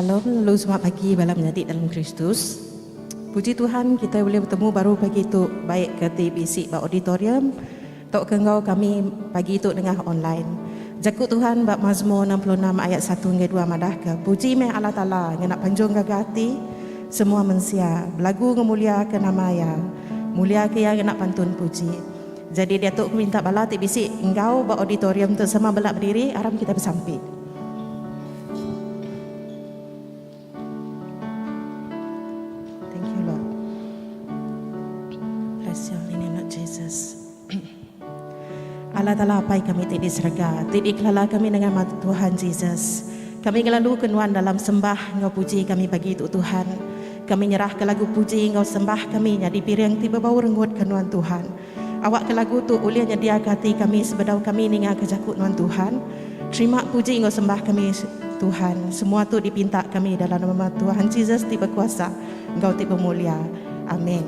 Shalom, lalu selamat pagi bala menyadik dalam Kristus. Puji Tuhan kita boleh bertemu baru pagi itu baik ke TBC bak auditorium tok kengau kami pagi itu dengar online. Jakut Tuhan bak Mazmur 66 ayat 1 hingga 2 madah ke puji meh Allah Taala ngenak panjung gagati semua mensia belagu ngemulia ke namanya mulia ke yang ngenak pantun puji. Jadi dia tok minta bala TBC engkau bak auditorium tu sama belak berdiri aram kita bersamping. Allah Ta'ala apai kami tidak diserga, tidak kelala kami dengan mata Tuhan Yesus. Kami ngelalu kenuan dalam sembah Engkau puji kami bagi itu Tuhan. Kami nyerah ke lagu puji Engkau sembah kami nyadi piring tiba bau renggut kenuan Tuhan. Awak ke lagu tu uliah nyedia hati kami sebedau kami ninga kejakut nuan Tuhan. Terima puji Engkau sembah kami Tuhan. Semua tu dipinta kami dalam nama Tuhan Yesus tiba kuasa. Engkau tiba mulia. Amin.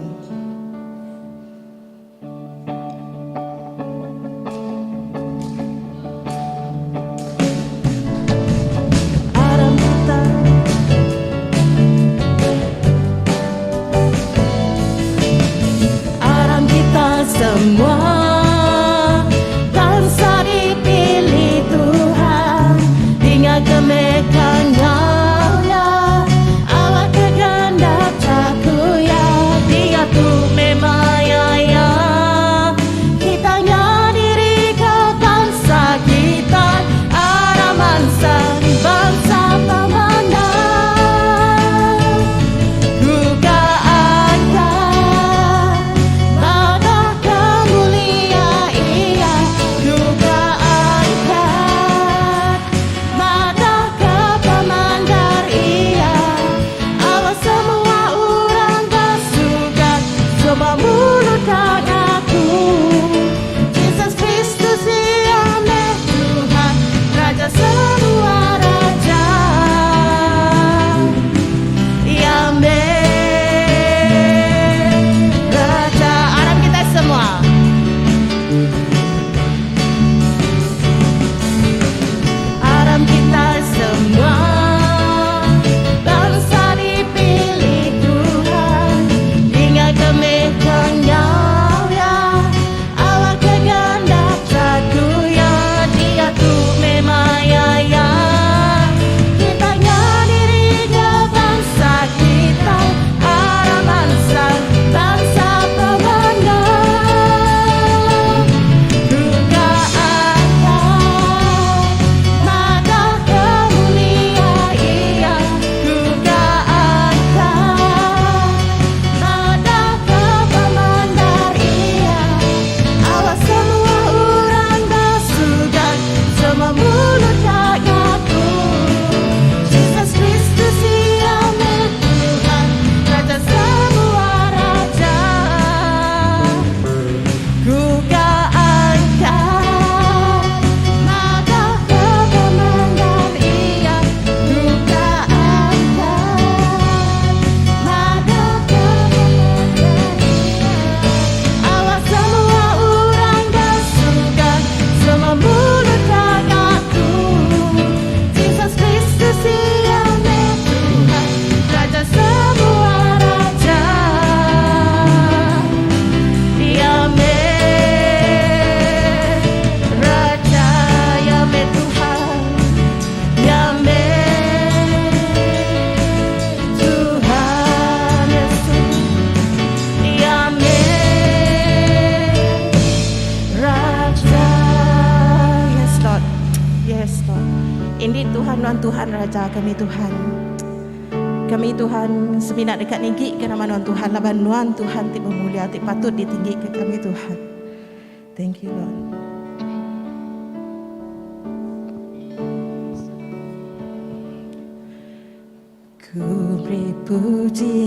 Semua bangsa dipilih Tuhan hingga kemekannya awak kegendak caku ya dia tu memang ya kitanya diri ke bangsa kita arah bangsa pemandang juga Tuhan Raja kami Tuhan. Kami Tuhan seminat dekat tinggi ke nama Tuhan Tuhan laban nuan Tuhan tiba mulia ti patut ditinggi ke kami Tuhan. Thank you Lord. Ku beri puji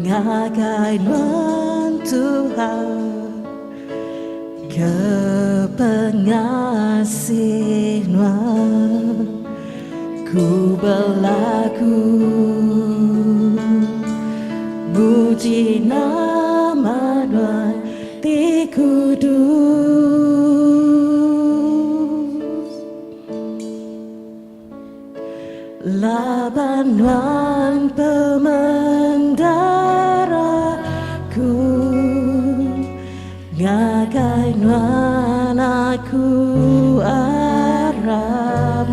ngagai nuan Tuhan kepengasih nuan ku berlaku puji nama Tuhan di kudus laban Nuan pemendaraku, ngagai nuan aku arab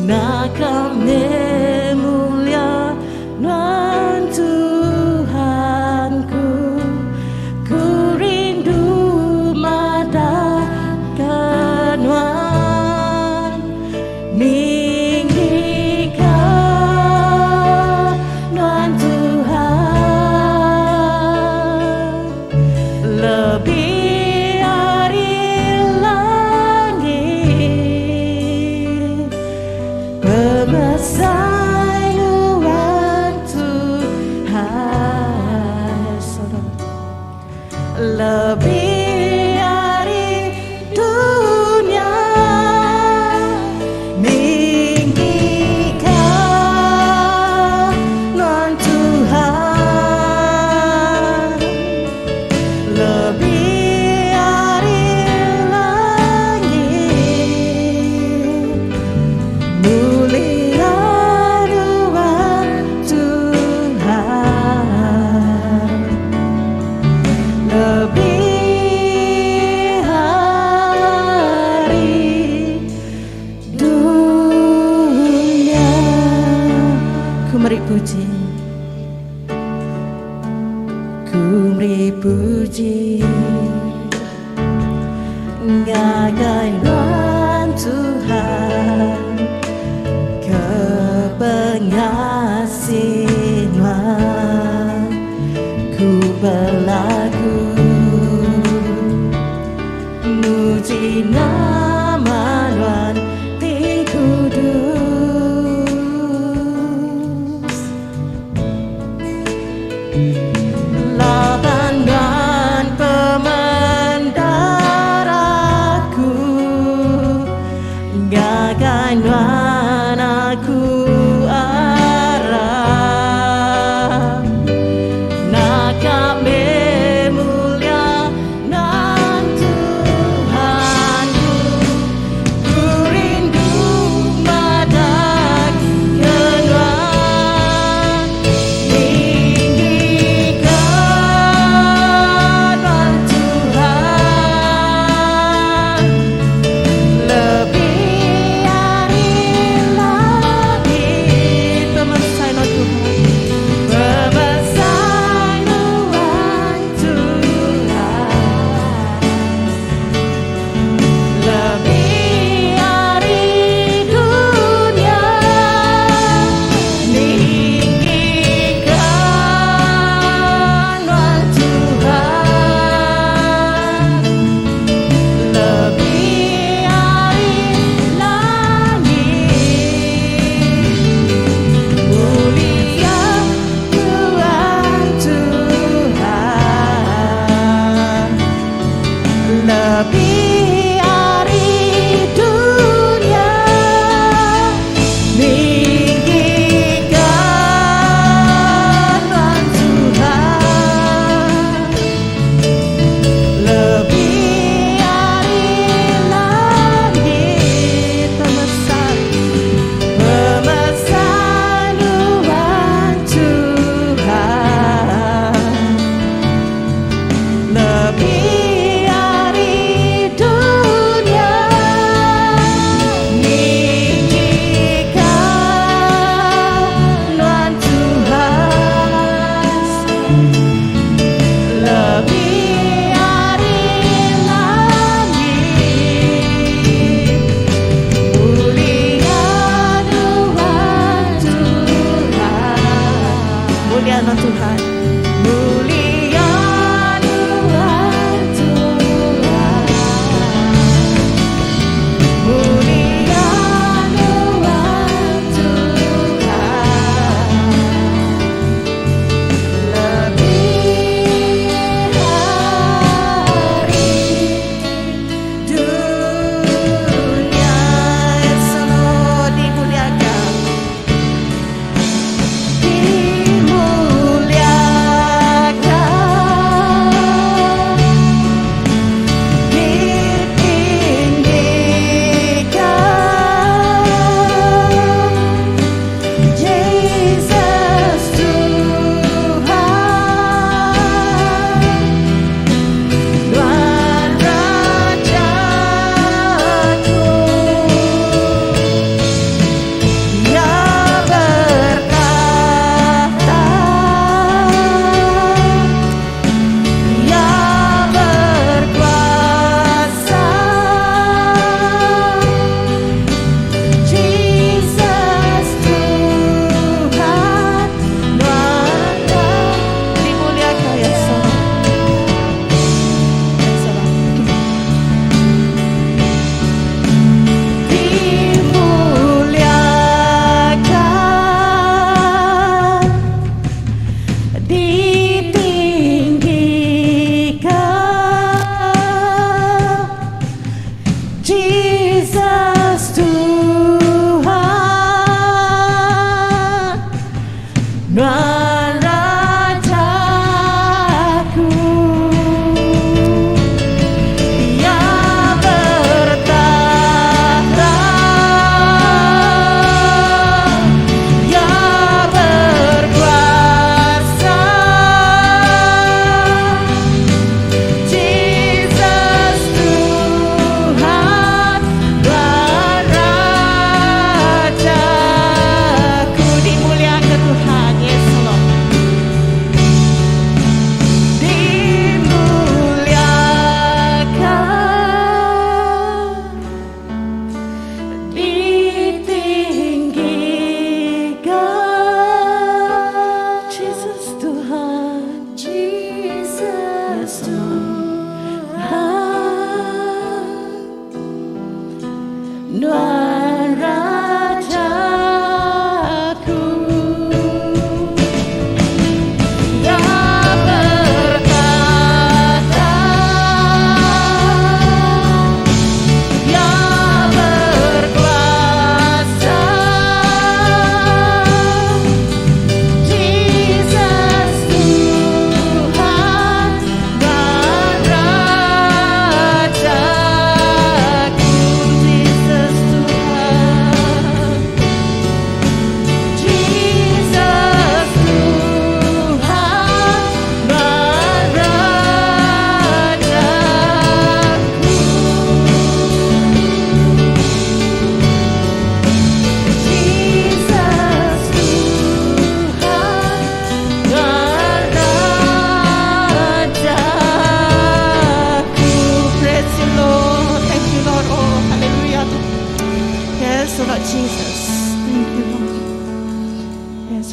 nakame mulia nuan Tuhanku, ku rindu madakan nuan ningika nuan Tuhan lebih dari langit pemasai nuan Tuhan lebih dari dunia ninggikan nuan Tuhan lebih dari langit mulia nuan Tuhan lebih hari dunia. Ku meri puji, ku meri puji, ngagai nuan Tuhan, kepengasih nuan, ku berlagu muji nama nuan Ting Kudus. Laban nuan pemendaraku, ngagai nuan aku arah nakame mulia nan Tuhanku,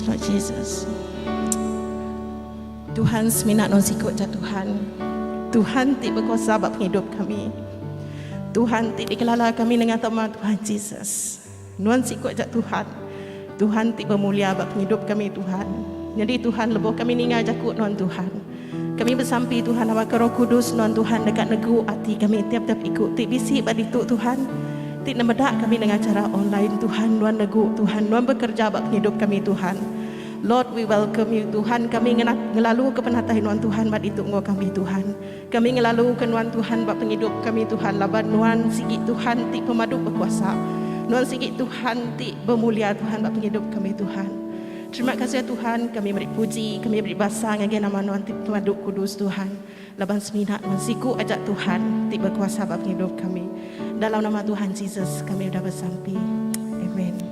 Yes, Lord Jesus. Tuhan seminat non sikut je Tuhan. Tuhan ti berkuasa bab hidup kami. Tuhan ti dikelala kami dengan nama Tuhan Jesus. Non sikut je Tuhan. Tuhan ti bermulia bab hidup kami Tuhan. Jadi Tuhan lebuh kami ningal jakut non Tuhan. Kami bersampi Tuhan awak Roh Kudus non Tuhan dekat negeri hati kami tiap-tiap ikut ti bisi bab itu Tuhan. Ti nemedak kami dengan cara online Tuhan nuan negeri Tuhan nuan bekerja bab hidup kami Tuhan. Lord, we welcome you Tuhan. Kami ngelalu ke penatahan Tuhan bab itu ngau kami Tuhan. Kami ngelalu ke nuan Tuhan bab penghidup kami Tuhan. Laban nuan sikit Tuhan ti pemadu berkuasa. Nuan sikit Tuhan ti bermulia Tuhan bab penghidup kami Tuhan. Terima kasih Tuhan. Kami beri puji, kami beri basang ngagi nama nuan ti pemadu kudus Tuhan. Laban seminat nuan siku ajak Tuhan ti berkuasa bab penghidup kami. Dalam nama Tuhan Jesus kami sudah bersampi. Amen.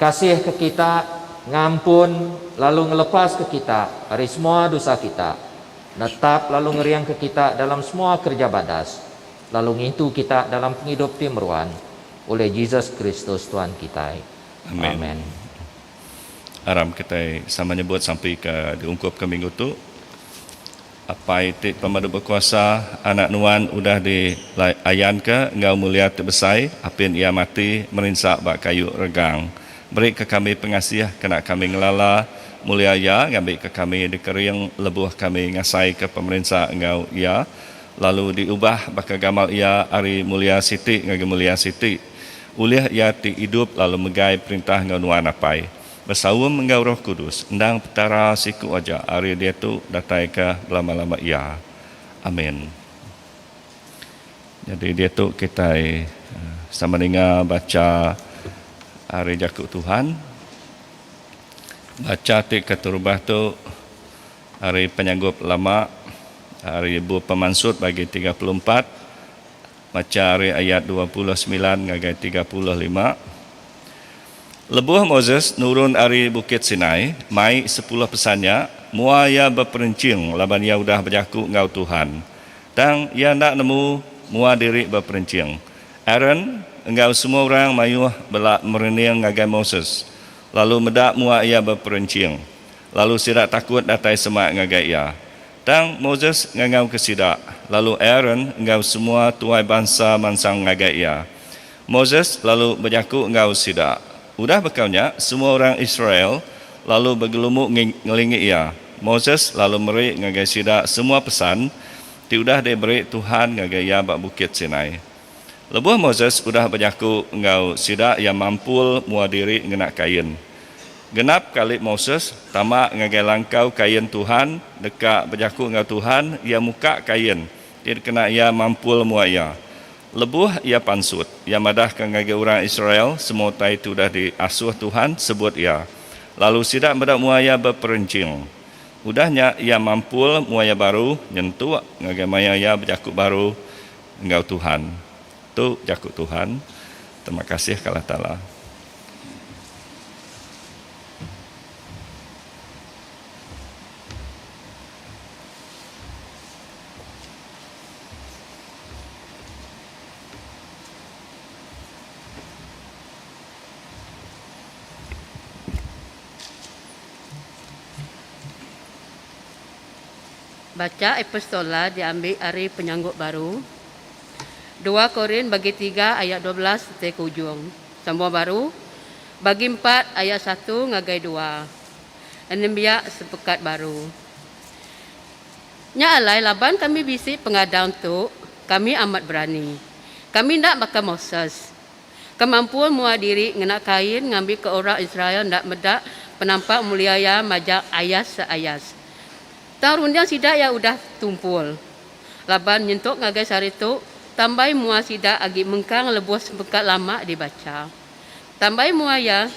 Kasih ke kita, ngampun, lalu ngelepas ke kita dari semua dosa kita. Netap lalu ngeriang ke kita dalam semua kerja badas. Lalu ngintu kita dalam penghidup timeruan oleh Yesus Kristus Tuhan kita. Amin. Amen. Aram kita sama nyebut sampai ke diungkup ke minggu tu. Apa itu pemadu berkuasa anak nuan udah diayan ke ngau mulia terbesai apin ia mati merinsak bak kayu regang. Beri ke kami pengasih kena kami ngelala mulia ya ngambil ke kami dikering lebuh kami ngasai ke pemerintah engau ya lalu diubah baka gamal ia ari mulia siti ngagi mulia siti uliah ia ti hidup lalu megai perintah ngau nuan apai bersawum engau Roh Kudus endang petara siku aja ari dia tu datai ke lama-lama ia amin. Jadi dia tu kita sama dengar baca hari jakuk Tuhan baca tik keturubah tu hari penyanggup lama hari ibu pemansut bagi 34 Macari ayat 29 ngagai 35. Lebuh Moses nurun dari Bukit Sinai, mai 10 pesannya, mua ia berperencing, laban ia udah berjaku ngau Tuhan. Tang ia nak nemu mua diri berperencing. Aaron, engkau semua orang mayuh belak merening ngagai Moses. Lalu medak mua ia berperencing. Lalu sidak takut datai semak ngagai ia. Tang Moses ngangau ke sidak. Lalu Aaron, engkau semua tuai bangsa mansang ngagai ia. Moses lalu berjaku engkau sidak. Udah bekaunya semua orang Israel lalu bergelumuk ngelingi ia. Moses lalu merik ngagai sidak semua pesan ti udah diberi Tuhan ngagai ia bak Bukit Sinai. Lebuh Moses udah berjaku engkau sidak yang mampul mua diri ngenak kain. Genap kali Moses tamak ngagai langkau kain Tuhan dekat berjaku engkau Tuhan ia muka kain ti kena ia mampul mua ia. Lebuh ia pansut, ia madah ke ngagai orang Israel, semua tai itu dah diasuh Tuhan, sebut ia. Lalu sidak medak muaya berperencing. Udahnya ia mampul muaya baru, nyentuh ngagai maya ia berjakut baru, engkau Tuhan. Tu jakut Tuhan. Terima kasih Allah Ta'ala. Baca epistola diambil hari penyanggut baru. 2 Korin bagi 3 ayat 12 sampai ke ujung. Semua baru. Bagi 4 ayat 1 ngagai 2. Anemia sepekat baru. Nya alai laban kami bisik pengadang tu, kami amat berani. Kami nak makan Moses. Kemampuan mua diri ngenak kain ngambil ke orang Israel ndak medak penampak muliaya majak ayas seayas. Tahun yang sidak ya udah tumpul. Laban nyentuk ngagai sari tu, tambai mua sidak agi mengkang lebuh sepekat lama dibaca. Tambai mua ya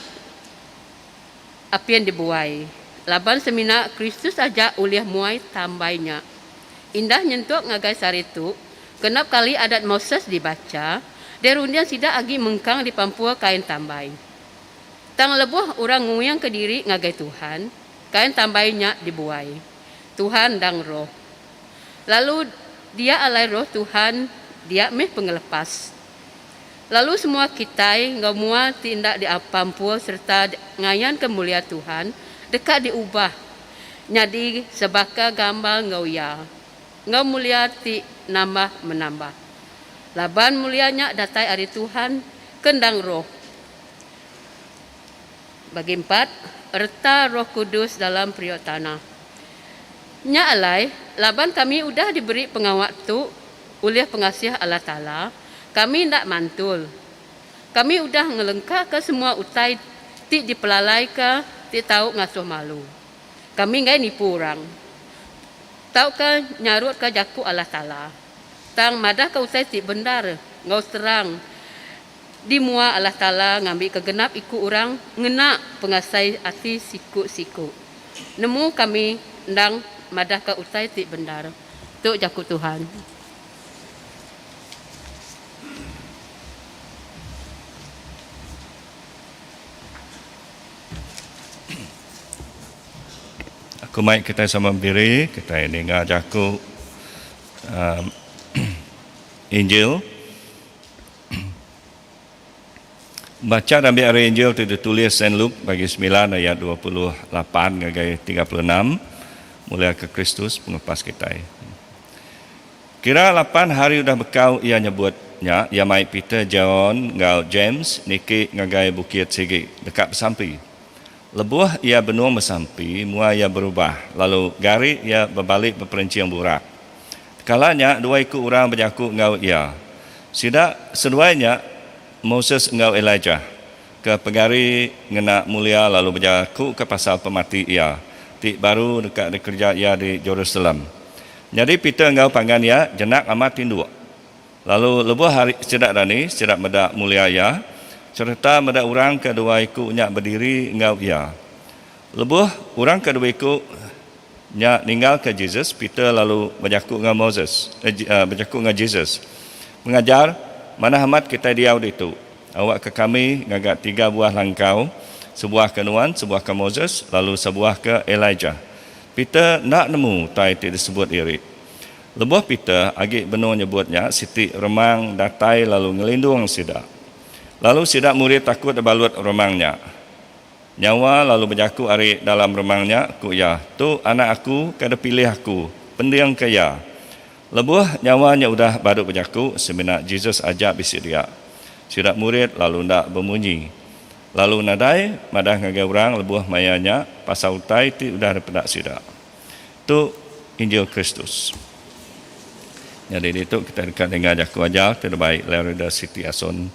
apian dibuai. Laban semina Kristus aja uliah muai tambainya. Indah nyentuk ngagai sari tu, kenap kali adat Moses dibaca, derundian sidak agi mengkang di pampua kain tambai. Tang lebuh orang nguyang ke diri ngagai Tuhan, kain tambainya dibuai. Tuhan dan roh. Lalu dia alai roh Tuhan, dia meh pengelepas. Lalu semua kita ngau mua tindak di apampua serta ngayan kemuliaan Tuhan dekat diubah. Jadi sebaka gambar ngau ya. Ngau mulia ti nambah menambah. Laban mulianya datai ari Tuhan kendang roh. Bagi 4, erta Roh Kudus dalam periuk tanah. Nya alai, laban kami udah diberi pengawak tu oleh pengasih Allah Ta'ala, kami ndak mantul. Kami udah ngelengkak ke semua utai, ti dipelalai ke, ti tahu ngasuh malu. Kami ngai nipu orang. Tahu ke nyarut ke jaku Allah Ta'ala. Tang madah ke usai ti bendar, ngau serang. Di mua Allah Ta'ala ngambil kegenap ikut orang, ngenak pengasai hati siku-siku. Nemu kami ndang madah ke usai ti bendar. Tu jakut Tuhan. Aku mai kita sama biri, kita ini ngajaku Injil. Baca dalam hari Injil itu ditulis Saint Luke bagi 9 ayat 28 ngagai 36. Mulia ke Kristus pengepas kita. Kira 8 hari udah bekau ia nyebutnya, ia mai Peter, John, ngau James, Niki ngagai Bukit Sigi dekat Besampi. Lebuh ia benua Besampi, mua ia berubah, lalu gari ia berbalik berperencing burak. Kalanya 2 ikut orang berjaku ngau ia. Sidak seduanya Moses ngau Elijah ke pegari ngena mulia lalu berjaku ke pasal pemati ia. Tik baru dekat kerja ia di Jerusalem. Jadi Peter engkau panggan ia jenak amat tindu. Lalu lebuh hari sedak dani, sedak medak mulia ia, serta medak orang kedua ikutnya berdiri engkau ia. Lebuh orang kedua ikutnya ninggal ke Jesus, Peter lalu berjaku dengan Moses, berjaku dengan Jesus. mengajar, mana hamat kita diau itu. Awak ke kami ngagak 3 buah langkau, sebuah ke Nuan, sebuah ke Moses, lalu sebuah ke Elijah. Peter nak nemu tai disebut irit. Lebuh Peter agak benar nyebutnya siti remang datai lalu ngelindung sidak. Lalu sidak murid takut balut remangnya. Nyawa lalu berjaku ari dalam remangnya, ku ya, tu anak aku kada pilih aku, pendiang kaya. Lebuh nyawanya udah baru berjaku, sebenar Jesus ajak bisik dia. Sidak murid lalu ndak bermunyi. Lalu nadai, madah ngagai orang lebuh mayanya, pasal utai ti udah dapat sidak. Tu Injil Kristus. Jadi itu kita dekat dengan jaku ajar, terbaik Lerida Siti Ason.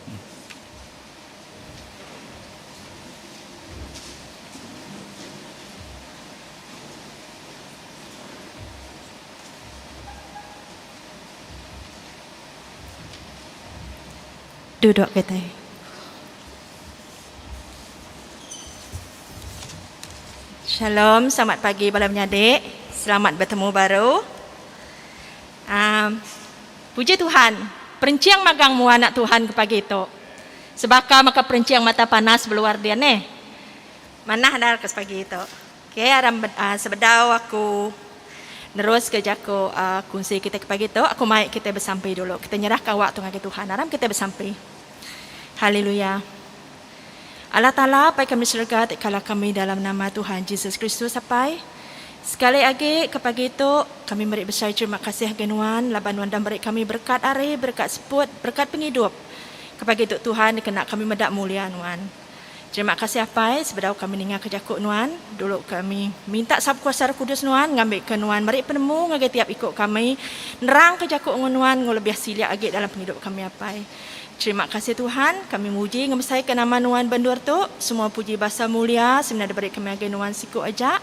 Duduk kita. Shalom, selamat pagi malam adik. Selamat bertemu baru. Puji Tuhan, perenciang magang mu anak Tuhan ke pagi itu. Sebaka maka perenciang mata panas beluar dia nih. Mana hadar ke pagi itu. Okay, aram sebedau aku terus ke jaku kunci kita ke pagi itu. Aku mai kita bersampai dulu. Kita nyerahkan waktu ngagi Tuhan. Aram kita bersampai. Haleluya. Allah Ta'ala, pai kami syurga, tikala kami dalam nama Tuhan Yesus Kristus sampai. Sekali lagi ke pagi itu, kami beri besar terima kasih genuan, laban dan beri kami berkat hari, berkat sebut, berkat penghidup. Ke pagi itu Tuhan, dikena kami medak mulia Nuan. Terima kasih apa sebedau kami dengar kejakuk Nuan. Dulu kami minta sab kuasa Roh Kudus Nuan, ngambil ke Nuan, beri penemu, ngagai tiap ikut kami, nerang kejakuk Nuan, ngolebih silia agi dalam penghidup kami apa. Terima kasih Tuhan, kami muji ngemesaikan nama Nuan Bandur tu. Semua puji bahasa mulia, sebenarnya diberi kami agen Nuan siku aja.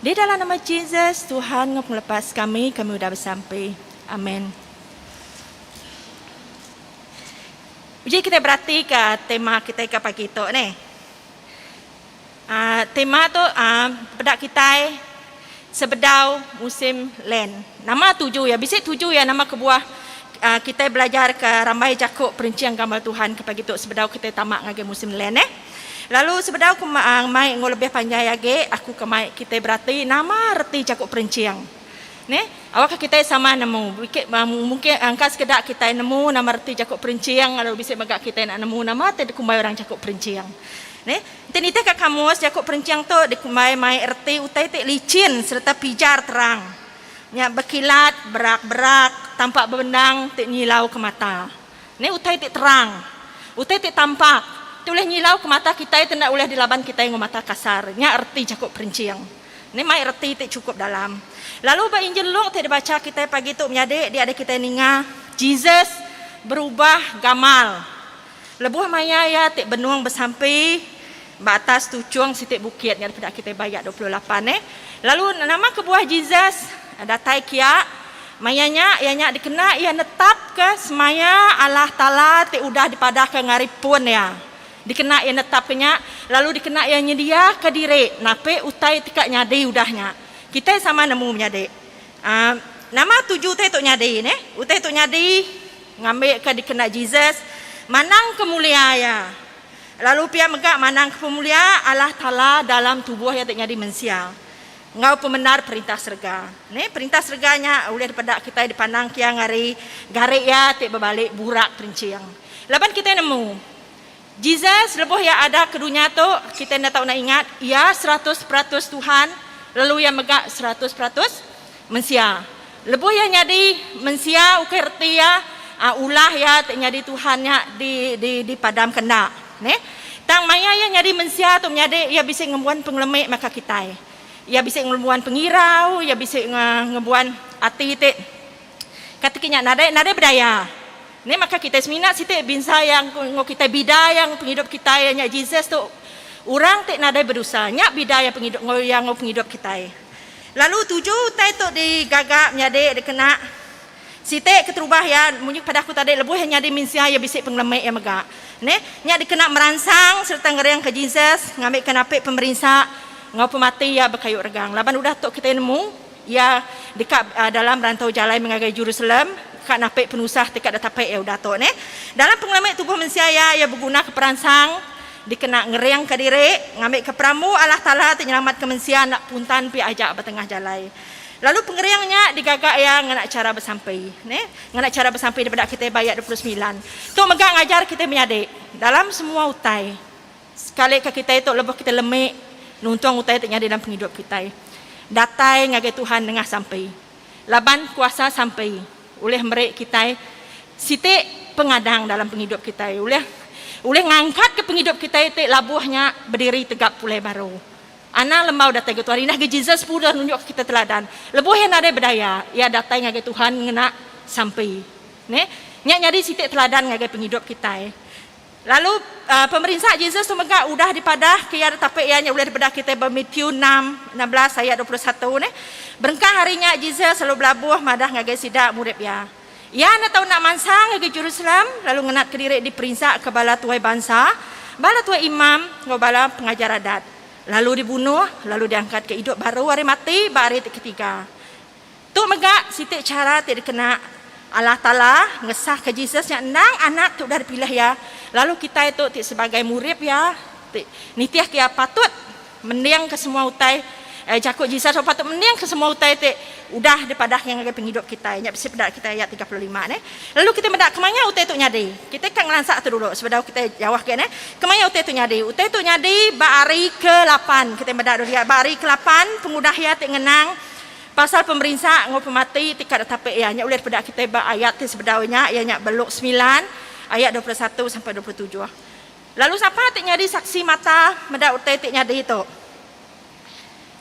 Di dalam nama Jesus, Tuhan ngelepas kami sudah bersampai. Amin. Jadi kita berarti ke tema kita ke pagi itu ni. Tema tu pada kita sebedau musim len. Nama 7 ya, bisik 7 ya nama kebuah. Kita belajar ke ramai jakuk perincian gambar Tuhan ke pagi tu sebedau kita tamak ngage musim len Lalu sebedau aku mai lebih panjang lagi aku ke mai kita berarti nama reti jakuk perincian. Awak kita sama nemu mungkin angka sekedar kita nemu nama reti jakuk perincian lalu bisa bagak kita nak nemu nama tadi kumbai orang jakuk perincian. Tenite ke kamus jakuk perincian tu dikumbai mai reti utai te licin serta pijar terang. Nya berkilat, berak-berak, tampak bebenang, tik nyilau ke mata. Ni utai tik terang, utai tik tampak. Tu boleh nyilau ke mata kita, tidak boleh dilaban kita yang mata kasar. Nya erti cukup perincian. Ni mai erti tik cukup dalam. Lalu ba Injil Luke tik dibaca kita pagi tu menyadik, dia ada kita ninga Jesus berubah gamal. Lebuh maya ya tik benuang bersampai batas tujuang sitik bukit yang daripada kita bayar 28 Lalu nama kebuah Jesus ada taikia mayanya ianya dikena ia netap ke semaya Allah Taala te udah dipadah ke ngaripun ya dikena ia netapnya lalu dikena ia nyedia ke diri nape utai tikak nyadi udahnya kita sama nemu nyadi nama 7 teh tok nyadi utai tok nyadi ngambil ke dikena Jesus manang kemulia ya lalu pia megak manang kemulia Allah Taala dalam tubuh yang tak nyadi manusia ngau pembenar perintah serga. Perintah serganya oleh daripada kita dipandang kiang hari garik ya tik berbalik burak perincian. Laban kita nemu Jesus lebuh ya ada ke dunia tu kita nak tahu nak ingat ia 100% Tuhan lalu yang megak 100% manusia. Lebuh yang nyadi manusia ukai reti ya ulah ya tik nyadi Tuhannya di padam kena. Tang maya yang nyadi manusia tu nyadi ia bisa ngembuan penglemik maka kita. Ya bisa ngebuan pengirau, ya bisa ngebuan hati itu. Katakinya nada berdaya. Ni maka kita seminat sitik binsa yang kita bidaya yang penghidup kita yang Jesus tu. Orang tak nada berusaha, nyak bidaya penghidup yang penghidup kita. Lalu 7 tai tu digagak nyade dikena sitik keterubah ya munyi pada aku tadi lebuh yang nyade minsia ya bisik penglemik yang megak. Nyak dikena merangsang serta ngeriang ke Jesus, ngambil kenapik pemerintah ngau pemati ya berkayu regang. Laban udah tok kita nemu ya dekat dalam rantau jalan mengagai Jerusalem kak napik penusah tikat datapik ya udah tu ne. Dalam pengalaman tubuh manusia ya berguna ke perangsang dikena ngeriang ke diri, ngambil ke peramu Allah Ta'ala menyelamat ke manusia nak puntan pi ajak bertengah jalan. Lalu pengeriangnya digagak ya nganak cara bersampai, ne? Nganak cara bersampai daripada kita bayat 29. Tu megak ngajar kita menyadik dalam semua utai. Sekali ke kita itu lebih kita lemik nuntung utai tu nyadi dalam penghidup kita. Datai ngagai Tuhan dengah sampai. Laban kuasa sampai. Oleh merek kita sitik pengadang dalam penghidup kita. Oleh ngangkat ke penghidup kita itu labuhnya berdiri tegap pulai baru. Anak lembau datang ke Tuhan. Inah ke Jesus pun dah nunjuk kita teladan. Lebuh yang ada berdaya. Ya datang ke Tuhan ngena sampai. Ne? Nyak nyari sitik teladan ngagai penghidup kita. Lalu pemerintah Jesus tu megak udah dipadah ke ada tapi ianya boleh daripada kita Matthew 6:16 ayat 21 ne. Berengkah harinya Jesus selalu belabuh madah ngagai sidak murid ya. Ya nak tahu nak mansang ke Jerusalem lalu ngenat ke diri diperinsak ke bala tuai bangsa, bala tuai imam, bala pengajar adat. Lalu dibunuh, lalu diangkat ke hidup baru hari mati, hari ketiga. Tu megak sitik cara tidak kena Allah Ta'ala ngesah ke Jesus yang nang anak tu dah dipilih ya. Lalu kita itu sebagai murid ya, nitiah kia patut mendiang ke semua utai jakut Jesus patut mendiang ke semua utai te udah daripada yang agak penghidup kita nya bisa pedak kita ayat 35 ne. Lalu kita mendak kemanya utai tu nyadi. Kita kan ngelansak tu dulu sebelum kita jawah ke ne. Kemanya utai tu nyadi. Utai tu nyadi bari ke-8. Kita mendak dulu ya bari ke-8 pengudah ya te ngenang pasal pemerintah ngau pemati tikat tapi ya nya ulih pedak kita ba ayat te sebedaunya ya nya beluk 9 ayat 21 sampai 27. Lalu siapa te nyadi saksi mata mendak utai te nyadi itu.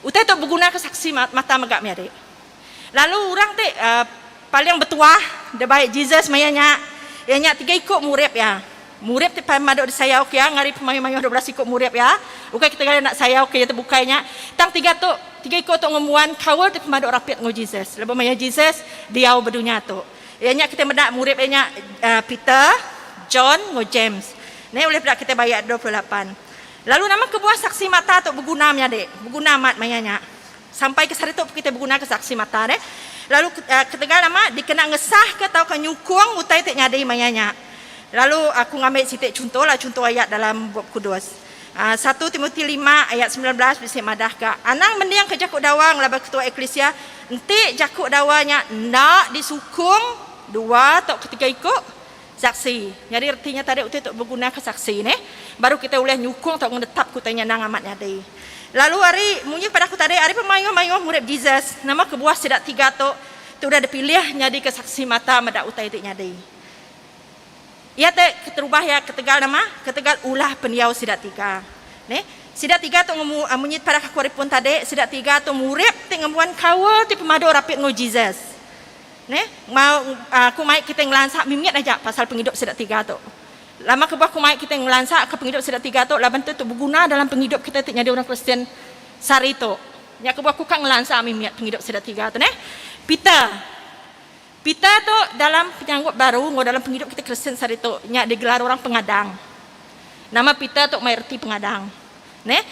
Utai tu berguna ke saksi mata megak miade. Lalu orang tu paling bertuah dia baik Jesus mayanya. Ianya 3 ikut murid ya. Murid tu pamadok di saya okey ya ngari pemain-main 12 ikut murid ya. Bukan kita kali nak saya okey ya terbukainya. Tang 3 ikut tu ngemuan kawal tu pamadok rapid ngo Jesus. Lepas maya Jesus dia berdunia tu. Ianya kita mendak murid ianya Peter, John ngo James. Ni boleh pedak kita bayar 28. Lalu nama kebuah saksi mata tu berguna miade. Berguna amat mayanya. Sampai ke sari tu kita berguna ke saksi mata deh. Lalu ketegal nama dikena ngesah ke tau ke nyukung utai tek nyadai mayanya. Lalu aku ngambil sitik contoh lah contoh ayat dalam Buku Kudus. 1 Timotius 5 ayat 19 bisik madah ke anang mendiang ke jakuk dawang laba ketua eklesia entik jakuk dawanya nak disukung 2 atau ketiga ikut saksi. Jadi artinya tadi untuk berguna ke saksi ne. Baru kita boleh nyukung atau menetap kutanya nang amat nyadai. Lalu hari munyi pada aku tadi hari pemain murid Jesus nama kebuah sidak 3 tu udah dipilih nyadi ke saksi mata medak utai tik nyadai. Ia te terubah ya ketegal nama ketegal ulah peniau sidak 3. Ne? Sidak 3 tu munyi pada aku hari pun tadi sidak 3 tu murid tik ngemuan kawal ti pemado rapid ngo Jesus. Ne? Mau aku mai kita ngelansak mimiat aja pasal penghidup sidak 3 tu. Lama ke aku mai kita ngelansak ke penghidup sidak 3 tu laban tu berguna dalam penghidup kita tik nyadi orang Kristen sari tu. Nya ke aku kan ngelansak mimiat penghidup sidak 3 tu ne. Peter tu dalam penyanggut baru ngo dalam penghidup kita Kristen sari tu nya digelar orang pengadang. Nama Peter tu mai erti pengadang. Ne?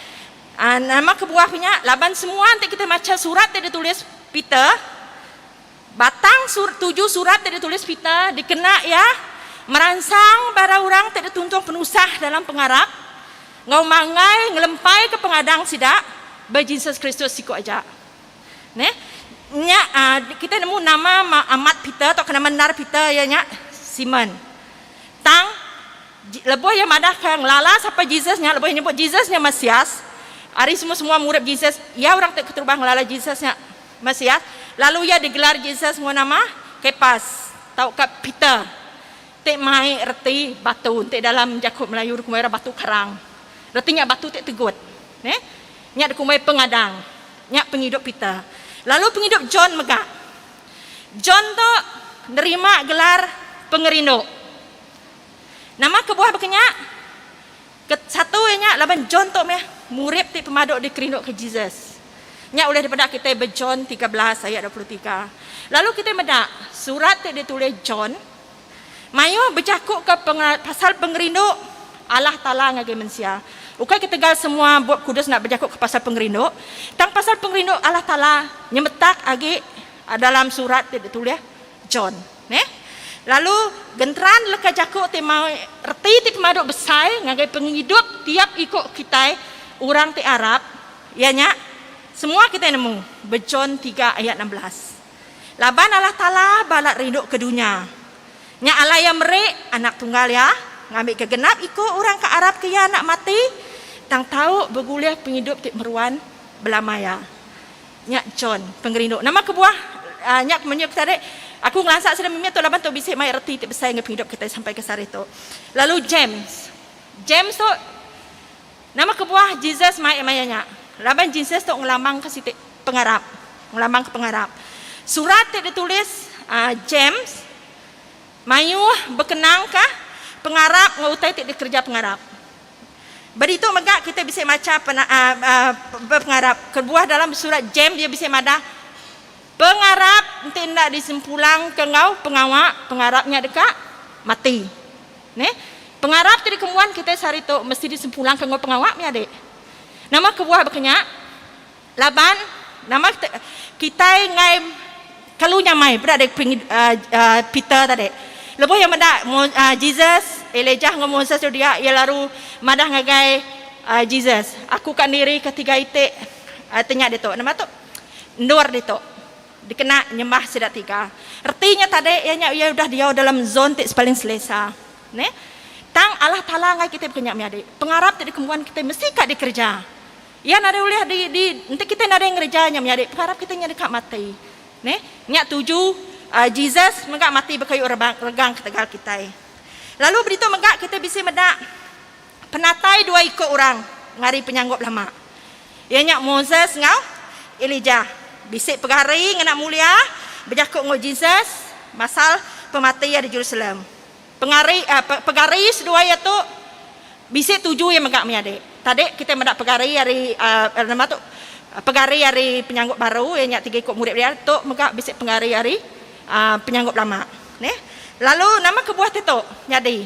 Nama kebuah punya laban semua nanti kita baca surat yang ditulis Peter. Batang 7 surat yang ditulis Peter dikena ya merangsang para orang tidak tuntung penusah dalam pengarap ngau mangai ngelempai ke pengadang sidak bagi Jesus Kristus siku aja. Ne? Nya kita nemu nama amat Peter atau nama benar Peter ya nya Simon. Tang leboh yang madah kang lala sampai Jesusnya leboh nyebut Jesusnya Mesias. Ari semua murid Jesus ya orang tak keterubah ngelala Jesusnya Mesias. Lalu ya digelar Jesus semua nama Kepas. Tahu kat Peter. Tek mai reti batu tek dalam Jakub Melayu kumai batu karang. Retinya batu tek tegut. Ne? Nya kumai pengadang. Nya penghidup Peter. Lalu penghidup John megak. John tu nerima gelar pengerindo. Nama kebuah berkenyak. Satu nya laban John tu meh murid ti pemadok di kerindo ke Jesus. Nya oleh daripada kita John 13 ayat 23. Lalu kita medak surat ti ditulis John. Mayo bercakap ke pasal pengerindo Allah Ta'ala ngagai manusia. Ukai ketegal semua buat kudus nak bercakap ke pasal pengerindo. Tang pasal pengerindo Allah Ta'ala nyemetak agi dalam surat dia tulis John. Ne? Lalu gentran leka jakuk te mau reti te pemaduk besar ngagai penghidup tiap ikut kita orang te Arab ianya semua kita nemu Bejon 3 ayat 16. Laban Allah Taala balak rindu ke dunia. Nya Allah yang merik anak tunggal ya ngambil kegenap ikut orang ke Arab ke ya anak mati tang tahu berguliah penghidup te meruan belamaya. Nya John pengerindu nama kebuah nyak menyuk tadi aku ngelasak sedang mimpi tu laban tu bisik mai reti te besar ngep hidup kita sampai ke sari tu. Lalu James tu nama kebuah Jesus mai mayanya. Laban Jesus tu ngelamang ke sitik pengarap, ngelamang ke pengarap. Surat te ditulis James mayu berkenang kah pengarap ngautai te dikerja pengarap. Beritu megak kita bisa baca pengarap kebuah dalam surat James dia bisa madah pengarap tidak disempulang ke ngau pengawak pengarapnya dekat mati. Ne? Pengarap jadi kemuan kita sehari tu mesti disempulang ke ngau pengawaknya dek. Nama kebuah berkenyak laban nama kita ngai kalunya mai berada Peter tadi. Lepas yang mendak Jesus Elijah ngomong Moses dia ia lalu madah ngagai Jesus. Aku kan diri ketiga itik tanya dia tu. Nama tu ndor dia tu. Dikena nyembah sedak tiga. Artinya tadi ia udah dia dalam zon tik paling selesa. Ne? Tang Allah Taala ngai kita berkenyak miade. Pengarap tadi kemuan kita mesti kat dikerja. Ya nade uliah di nanti kita nade ngerjanya miade. Pengarap kita nya dekat mati. Ne? Nyak tuju Jesus megak mati berkayu regang ketegal kita. Lalu berito megak kita bisa medak penatai dua ikut orang ngari penyanggup lama. Ya nyak Moses ngau Elijah. Bisik pegari ngena mulia berjakuk ngau Jesus masal pematian di Jerusalem. Pegari sedua ya tu bisik tuju yang megak miade. Tadi kita medak pegari hari nama tu pegari hari penyanggup baru yang nyak 3 ikut murid dia tu megak bisik pegari hari penyanggup lama. Ne? Lalu nama kebuah tu nyadi.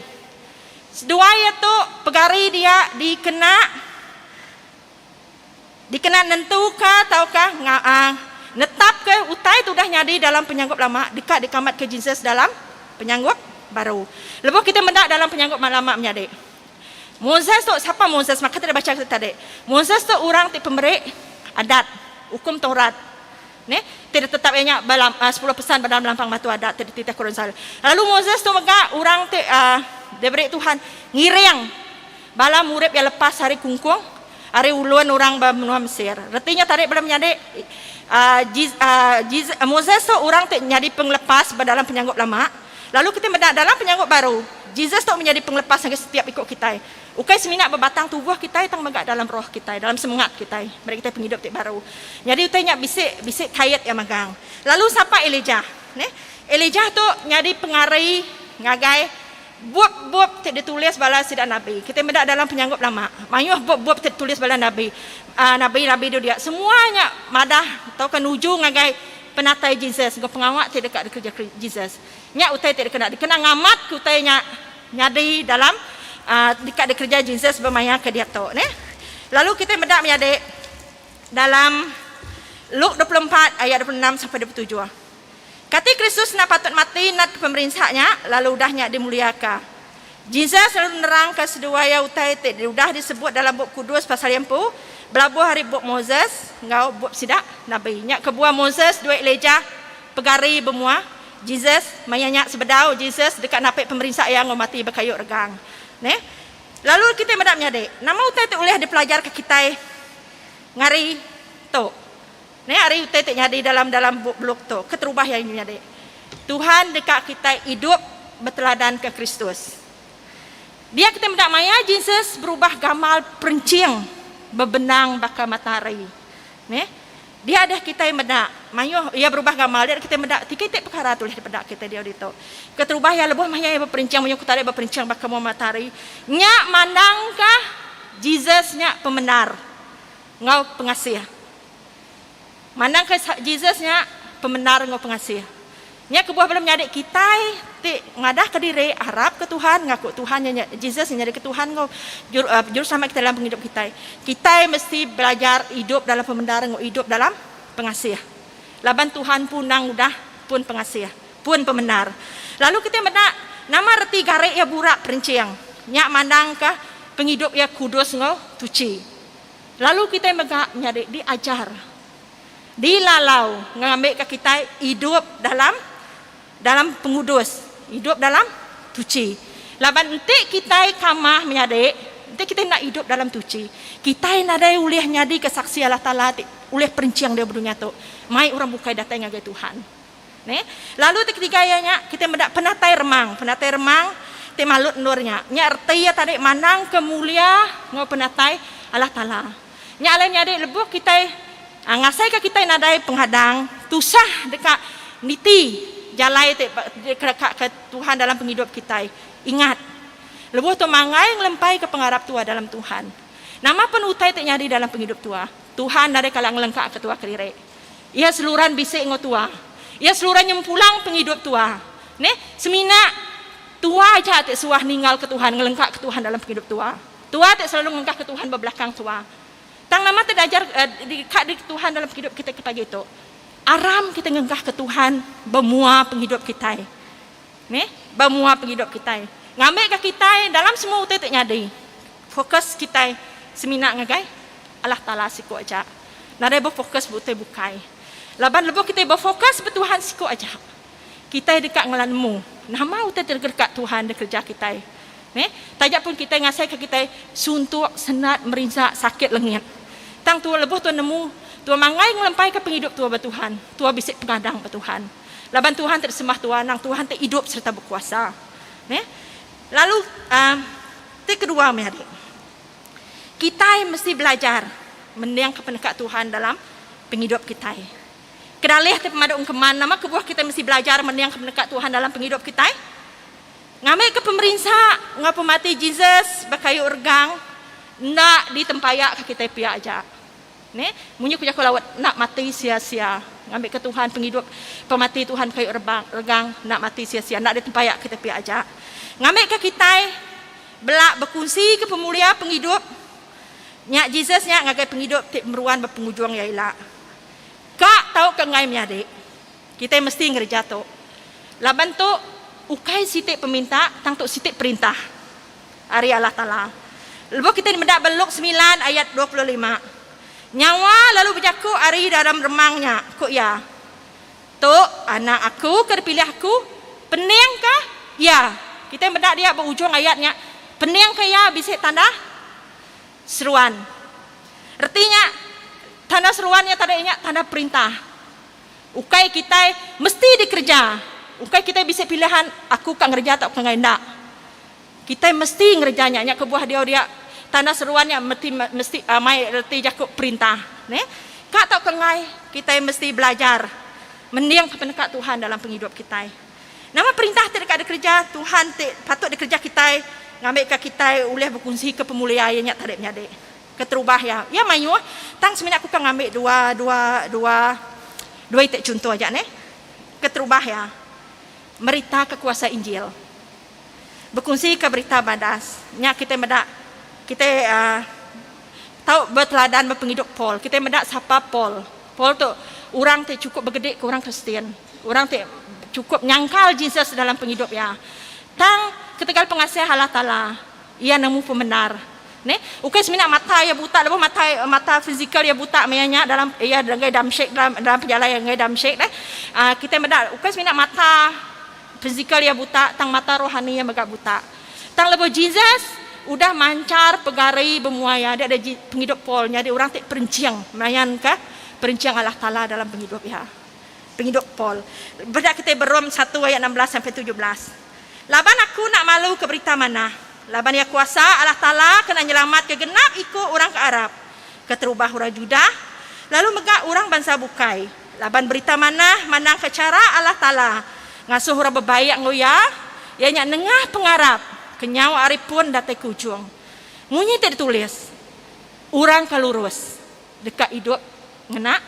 Sedua ya tu pegari dia dikena nentukah ataukah netap ke utai tu dah nyadi dalam penyanggup lama dekat dikamat ke Jesus dalam penyanggup baru. Lepas kita mendak dalam penyanggup lama menyadi. Moses tu siapa Moses? Maka kita baca tadi. Moses tu orang ti pemberi adat, hukum Taurat. Ne? Tidak tetap ianya dalam 10 pesan dalam lampang batu adat tidak titah Quran sal. Lalu Moses tu maka orang ti diberi Tuhan ngireng bala murid yang lepas hari kungkung hari uluan orang benua Mesir. Artinya tarik belum nyadi Moses tu orang tu nyadi penglepas dalam penyanggup lama. Lalu kita mendak dalam penyanggup baru. Jesus tu menjadi penglepas yang setiap ikut kita. Ukai seminat berbatang tubuh kita tang megak dalam roh kita, dalam semangat kita. Mereka kita penghidup tik baru. Jadi utainya bisik kait yang megang. Lalu siapa Elijah? Ne? Elijah tu nyadi pengarai ngagai buat tik ditulis bala sidak nabi. Kita mendak dalam penyanggup lama. Mayuh buat tik tulis bala nabi. Nabi dia semuanya madah atau kenuju ngagai penatai Jesus, go pengawak tidak dekat kerja Jesus. Nya utai tidak dikena ngamat ke utainya nyadi dalam dekat kerja Jesus bermaya ke dia tu, ne? Lalu kita mendak menyade dalam Luke 24 ayat 26 sampai 27. Kati Kristus nak patut mati nak pemerintahnya lalu udahnya dimuliakan. Jesus lalu nerang ke sedua ya utai udah disebut dalam buku Kudus pasal yang pu belabuh hari buat Moses ngau buat sidak nabi nya kebuah Moses dua Elijah pegari bemua Jesus mayanya sebedau Jesus dekat napik pemerintah yang mati berkayu regang ne. Lalu kita medapnya dek nama utai tu boleh dipelajar ke kita ngari tu ne hari utai tu nyadi dalam blok tu keterubah yang nyadi Tuhan dekat kita hidup berteladan ke Kristus. Dia kita mendak maya Jesus berubah gamal perencing bebenang bakal matahari. Ne? Dia ada kita yang mendak mayo ia berubah gamal dia kita mendak titik perkara tulis pada kita dia itu. Keterubah ya lebih maya berperencing mayo kita berperencing bakal matahari. Nya mandangkah Jesus nya pembenar. Ngau pengasih. Mandangkah Jesus nya pembenar ngau pengasih. Nya kebuah belum nyadek kita ngadah ke diri harap ke Tuhan ngaku Tuhan Jesus nyari ke Tuhan ngau jurus sama kita dalam penghidup kita. Kita mesti belajar hidup dalam pembenaran ngau hidup dalam pengasih. Laban Tuhan pun nang udah pun pengasih. pun pemenar. Lalu kita mendak nama reti garek ya burak perinciang. Nyak mandang ke penghidup ya kudus ngau tuci. Lalu kita megak nyari diajar. Dilalau ngambil ke kita hidup dalam pengudus, hidup dalam tuci. Laban entik kita kamah menyadik, entik kita nak hidup dalam tuci. Kita nadai ulih nyadi kesaksi Allah Taala ulih perinciang dia berdunia tu. Mai orang bukai datang ngagai Tuhan. Ne? Lalu ketiga nya kita mendak penatai remang te malut nurnya. Nya arti ya tadi manang kemulia ngau penatai Allah Taala. Nya lain nyadi lebuk kita ngasai ke kita nadai penghadang tusah dekat niti jalai ke Tuhan dalam penghidup kita. Ingat, lebuh tu mangai ngelempai ke pengarap tua dalam Tuhan. Nama penutai tak nyari dalam penghidup tua. Tuhan dari kalang lengkap ke tua kerire. Ia seluruhan bisik ngo tua. Ia seluruhan nyempulang penghidup tua. Ne, semina tua aja tak suah ninggal ke Tuhan, ngelengkap ke Tuhan dalam penghidup tua. Tua tak selalu ngelengkap ke Tuhan berbelakang tua. Tang nama tak ajar di Tuhan dalam penghidup kita ke pagi itu. Aram kita ngengkah ke Tuhan bermua penghidup kita. Ne, bermua penghidup kita. Ngambil ke kita dalam semua utai tak nyadi. Fokus kita semina ngagai Allah Taala siku aja. Nada berfokus butai bukai. Laban lebih kita berfokus bertuhan siku aja. Kita dekat ngelanmu. Nama utai terdekat Tuhan kerja kita. Ne, tajak pun kita ngasai ke kita suntuk, senat, merinsak, sakit lengit. Tang tua lebih tu nemu, tua mangai ngelempai ke penghidup tua bertuhan. Tua bisik pengadang bertuhan. Laban Tuhan tersembah Tuhan, nang Tuhan terhidup serta berkuasa. Ne? Lalu kedua mari. Kita mesti belajar mendiang kepenekat Tuhan dalam penghidup kita. Kedalih te pemadung keman nama kebuah kita mesti belajar mendiang kepenekat Tuhan dalam penghidup kita. Ngambil ke pemerintah, ngapa mati Jesus bakayu urgang nak ditempayak ke kita pihak aja. Ne, munyi kujaku lawat nak mati sia-sia. Ngambil ke Tuhan penghidup pemati Tuhan kayu regang nak mati sia-sia, nak ditempayak kita pihak aja. Ngambil ke kita belak berkongsi ke pemulia penghidup. Nyak Jesus nyak ngagai penghidup tik meruan berpengujuang ya ila. Kak tahu ke ngai miadik. Kita mesti ngerja tu. Laban tu ukai sitik peminta tang tu sitik perintah. Ari Allah Taala. Lepas kita mendak beluk 9 ayat 25. Nyawa lalu berjaku ari dalam remangnya. Kok ya? Tok anak aku kerpilih aku pening kah? Ya. Kita mendak dia berujung ayatnya. Pening kah ya bisik tanda seruan. Artinya tanda seruannya tandanya tanda perintah. Ukai kita mesti dikerja. Ukai kita bisa pilihan aku kan ngerja atau kan ndak. Kita mesti ngerjanya nya kebuah dia tanda seruannya mesti mai reti jakuk perintah, ne? Kak tak kengai kita mesti belajar mendiang kepenekat Tuhan dalam penghidup kita. Nama perintah tidak ada kerja Tuhan patut dikerja kita ngambil ke kita oleh berkongsi ke pemuliaannya tarik nyade. Keterubah ya. Ya mayu tang seminyak aku kan ngambil dua itik contoh aja ne. Keterubah ya. Merita kekuasa Injil. Berkongsi ke berita badas. Nya kita mendak kita tahu berteladan berpenghidup Paul. Kita mendak siapa Paul. Paul tu orang tu cukup bergedek ke orang Kristian. Orang tu cukup nyangkal Jesus dalam penghidup ya. Tang ketika pengasih Allah Taala, ia nemu pembenar. Ne, ukai semina mata ya buta, lepas mata fizikal ya buta mayanya dalam ia dalam shake dalam perjalanan yang dalam shake kita mendak ukai semina mata fizikal ya buta, tang mata rohani yang megak buta. Tang lepas Jesus udah mancar pegari bermuaya, dia ada penghidup Paulnya, dia orang tak perinciang melayan ke perinciang Allah Taala dalam penghidup ya. Penghidup Paul. Berdak kita Rom 1 ayat 16 sampai 17. Laban aku nak malu ke berita mana? Laban ya kuasa Allah Taala kena nyelamat ke genap ikut orang ke Arab. Keterubah orang Judah, lalu megak orang bangsa bukai. Laban berita mana manang ke cara Allah Taala. Ngasuh orang berbaik ngoya, ianya nengah pengarap. Kenyawa ari pun datai kujung. Munyi tak ditulis. Orang kalurus dekat hidup ngena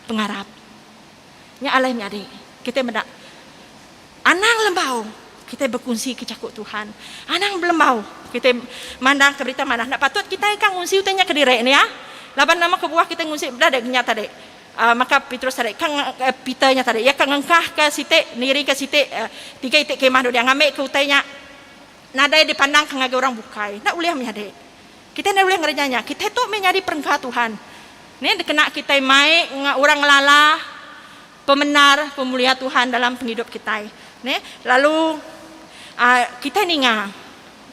pengarap. Nya alainya adik. Kita mendak anang lembau. Kita berkongsi ke cakuk Tuhan. Anang belembau. Kita mandang ke berita mana. Nak patut kita ikan ngungsi utanya ke direk ni ya. Laban nama kebuah kita ngungsi. Dah ada nyata dek. maka Petrus tadi Peternya tadi ya kang engkah ke sitik niri ke sitik 3 itik kemah dia ngambil ke utainya nadai dipandang kang orang bukai nak uliah menyade kita nak uliah ngerjanya kita tu menyadi perengkah Tuhan ni kena kita mai orang lala pemenar pemulia Tuhan dalam penghidup kita ni lalu kita ninga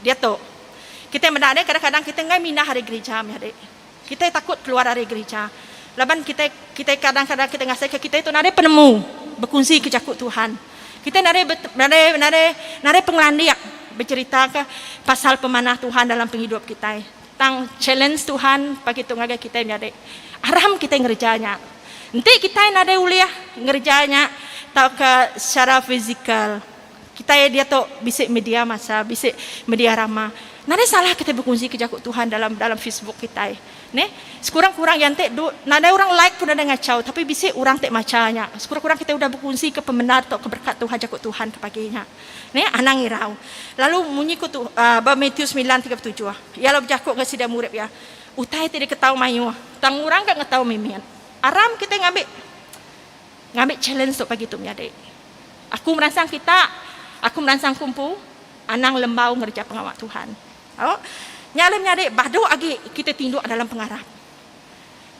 dia tu kita mendak kadang-kadang kita ngai minah hari gereja menyade kita takut keluar dari gereja laban kita kadang-kadang kita ngasih ke kita itu nade penemu berkongsi kejakut Tuhan kita nade penglandiak bercerita ke pasal pemanah Tuhan dalam penghidup kita tang challenge Tuhan bagi tu ngagai kita nade aram kita ngerjanya nanti kita nade uliah ngerjanya tau ke secara fizikal kita dia tu bisik media masa bisik media ramah nade salah kita berkongsi kejakut Tuhan dalam Facebook kita ne sekurang-kurang yang tek nada orang like pun ada ngacau tapi bisik orang tek macanya sekurang-kurang kita udah berkongsi ke pembenar atau keberkat Tuhan jakut Tuhan kepaginya ne anang irau lalu munyi ku tu Matius 9:37 ya lo jakut ke sida murid ya utai tidak ketahu mayu tang orang gak ngetahu mimian aram kita ngambil challenge untuk pagi tu menyade aku merangsang kumpu anang lembau ngerja pengawal Tuhan oh nyalem nyade badu agi kita tinduk dalam pengarap.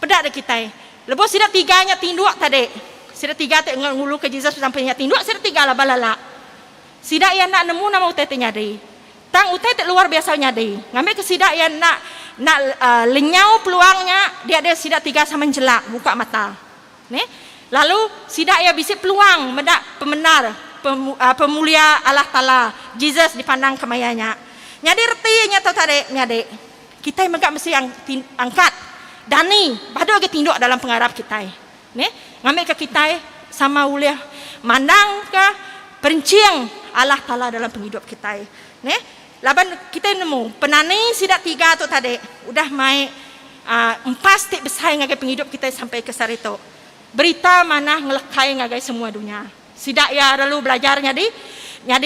Pedak dah kita. Lepas sida tiganya tinduk tadi. Sida tiga tak ngulu ke Jesus sampai nya tinduk sida tiga lah balala. Sida yang nak nemu nama utai nyade. Tang utai tak luar biasa nyade. Ngambil ke sida yang nak lenyau peluangnya dia ada sida tiga sama jelak buka mata. Ne? Lalu sida ya bisi peluang medak pemenar pemulia Allah Taala Jesus dipandang kemayanya. Nyade retinya tu tadi nyade kita megak mesti yang angkat dani badu ke tinduk dalam pengarap kita ne ngambil ke kita sama uliah mandang ke perinciang Allah Taala dalam penghidup kita ne laban kita nemu penani sidak 3 tu tadi udah mai empas tik besar ngagai penghidup kita sampai ke sarito berita mana ngelekai ngagai semua dunia sidak ya lalu belajar nyadi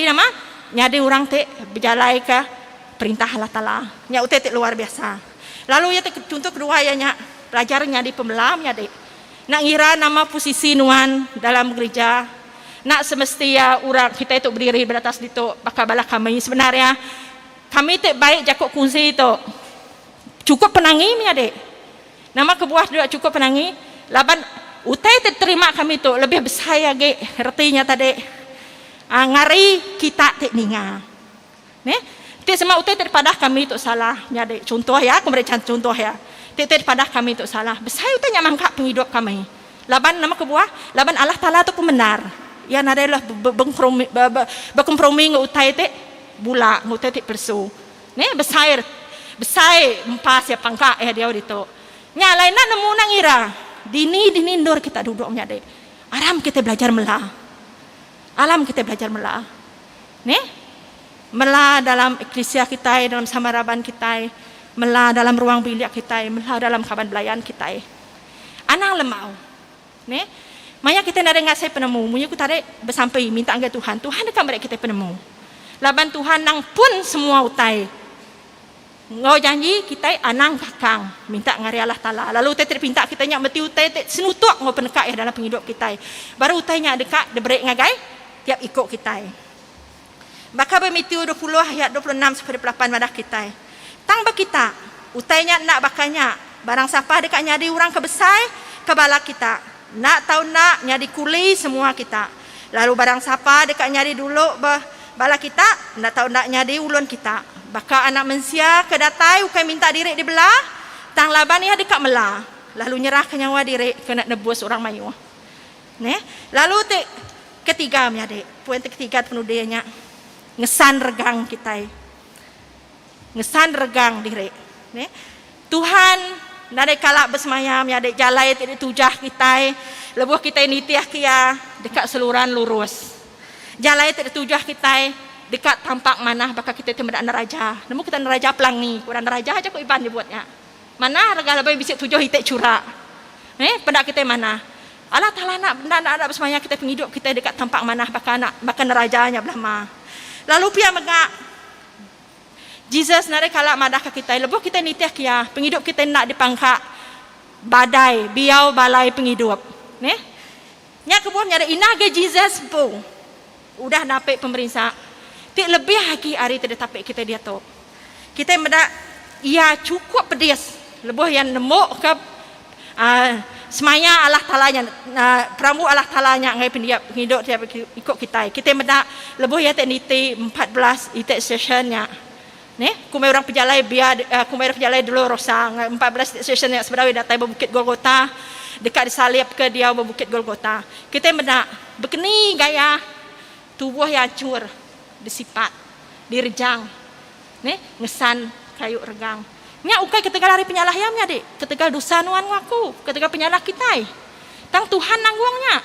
nama nyadi orang tik berjalai ke perintah Allah Ta'ala. Nya utai luar biasa. Lalu ya contoh kedua ya nya belajarnya di pembelam ya dek. Nak ngira nama posisi nuan dalam gereja. Nak semestinya orang kita itu berdiri beratas itu bakal balak kami sebenarnya kami tak baik jakok kunci itu. Cukup penangi ya dek. Nama kebuah juga cukup penangi. Laban utai terima kami itu lebih besar ya ge artinya tadi. Ngari kita tak ninga. Ne? Tidak semua utai daripada kami itu salah. Nyade contoh ya, aku berikan contoh ya. Tidak daripada kami itu salah. Besar utai yang mangkak penghidup kami. Laban nama kebuah, laban Allah Taala itu benar. Ya nadalah berkompromi ngu utai te bula ngu utai te persu. Ne besar empas ya pangkak ya dia itu. Nya lain nak nemu nangira. Dini ndor kita duduk nyade. Aram kita belajar melah. Alam kita belajar melah. Ne? Melah dalam eklesia kita, dalam samaraban kita, melah dalam ruang bilik kita, melah dalam kaban belayan kita. Anang lemau. Ne? Maya kita nak dengar saya penemu, munyi ku tarik bersampai minta angga Tuhan. Tuhan dekat mereka kita penemu. Laban Tuhan nang pun semua utai. Ngau janji kita anang kakang minta ngari Allah Taala. Lalu utai terpinta kita nyak meti utai senutuk ngau penekak ya dalam penghidup kita. Baru utai nyak dekat debrek ngagai tiap ikut kita. Maka Matius 20 ayat 26 sampai 28 madah kita. Tang ba kita, utainya nak bakanya, barang siapa dekat nyadi orang kebesai, kebala kita. Nak tahu nak nyadi kuli semua kita. Lalu barang siapa dekat nyadi dulu bala kita, nak tahu nak nyadi ulun kita. Baka anak manusia kedatai ukai minta diri dibelah, tang laban ya dekat melah. Lalu nyerah ke nyawa diri kena nebus orang mayu. Ne? Lalu ketiga nyadi, poin ketiga penuh dianya. Ngesan regang kita. Ngesan regang diri. Ne? Tuhan nade kalak bersemayam ya dek jalai tidak tujah kita. Lebuh kita nitiah kia dekat seluruhan lurus. Jalai tidak tujah kita dekat tampak mana bakal kita temedak neraja. Nemu kita neraja pelangi, kurang neraja aja kok iban dibuatnya. Mana regala bayi bisik tujuh hitek curak. Pendak kita mana? Allah Taala nak ada bersemayam kita penghidup kita dekat tampak mana bakal nerajanya belah mah. Lalu pia megak Jesus nare kalak madah ke kita lebuh kita nitiah kia penghidup kita nak dipangkak badai biau balai penghidup. Ne? Nya kebuah nyada inaga Jesus po. Udah napik pemerintah. Tik lebih lagi hari tidak tapik kita dia tu. Kita mendak ia cukup pedis. Lebih yang nemuk ke semaya Allah Ta'ala-nya, pramu Allah Ta'ala-nya ngai penghidup dia ikut kita. Kita mendak lebih ya tekniti 14 itek sessionnya. Ne, kumai orang pejalai biar kumai orang pejalai dulu rosa 14 session yang sebenarnya datai Bukit Golgota dekat disalib ke dia Bukit Golgota. Kita mendak begini gaya tubuh yang hancur, disipat, direjang, ne, ngesan kayu regang. Nya ukai ketegal hari penyalah yamnya dek, ketegal dosa nuan ngaku, ketegal penyalah kita. Tang Tuhan nanggungnya.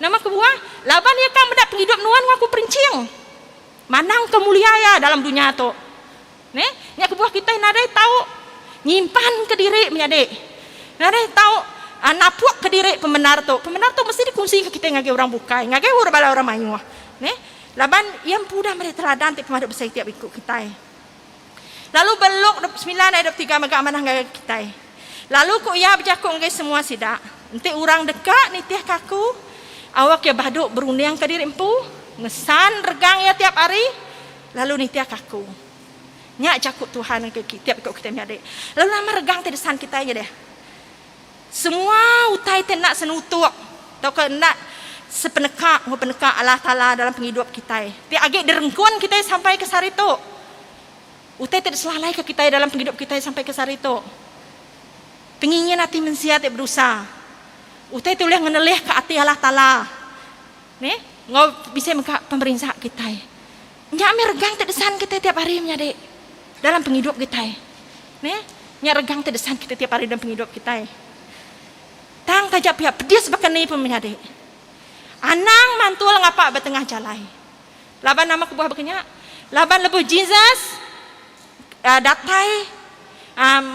Nama kebuah, laban dia kan mendak penghidup nuan ngaku perincing. Manang kemuliaan dalam dunia tu. Ne, nya kebuah kita nadai tahu nyimpan ke diri menjadi. Nadai tahu napuak ke diri pembenar tu. Pembenar tu mesti dikungsi ke kita ngage orang bukai, ngage orang bala orang mayu. Ne, laban yang mudah mereka teladan tik pemaduk besar tiap ikut kita. Lalu beluk 9 ayat 3 maga amanah ngage kita. Lalu ko ia berjakuk ngage semua sidak. Nanti orang dekat ni tiah kaku. Awak ya baduk berundang ke diri empu, ngesan regang ya tiap hari. Lalu ni tiah kaku. Nya jakut Tuhan ke tiap ikut kita miade. Lalu nama regang tedesan kita aja deh. Semua utai te nak senutuk. Tau ke nak sepenekak Allah Ta'ala dalam penghidup kita. Ti agak derengkuan kita sampai ke sarito. Utai te selalai ke kita dalam penghidup kita sampai ke sarito. Pengingin hati manusia te berusaha. Utai te boleh ngenelih ke hati Allah Ta'ala. Ne? Ngau bisa mengka pemerintah kita. Nya regang tedesan kita tiap hari miade. Dalam penghidup kita, ne, nya regang tedesan kita tiap hari dalam penghidup kita. Tang tajak pihak pedis bakani pemenyade. Anang mantul ngapa betengah jalai. Laban nama kebuah bekenya, laban lebuh Jesus, datai,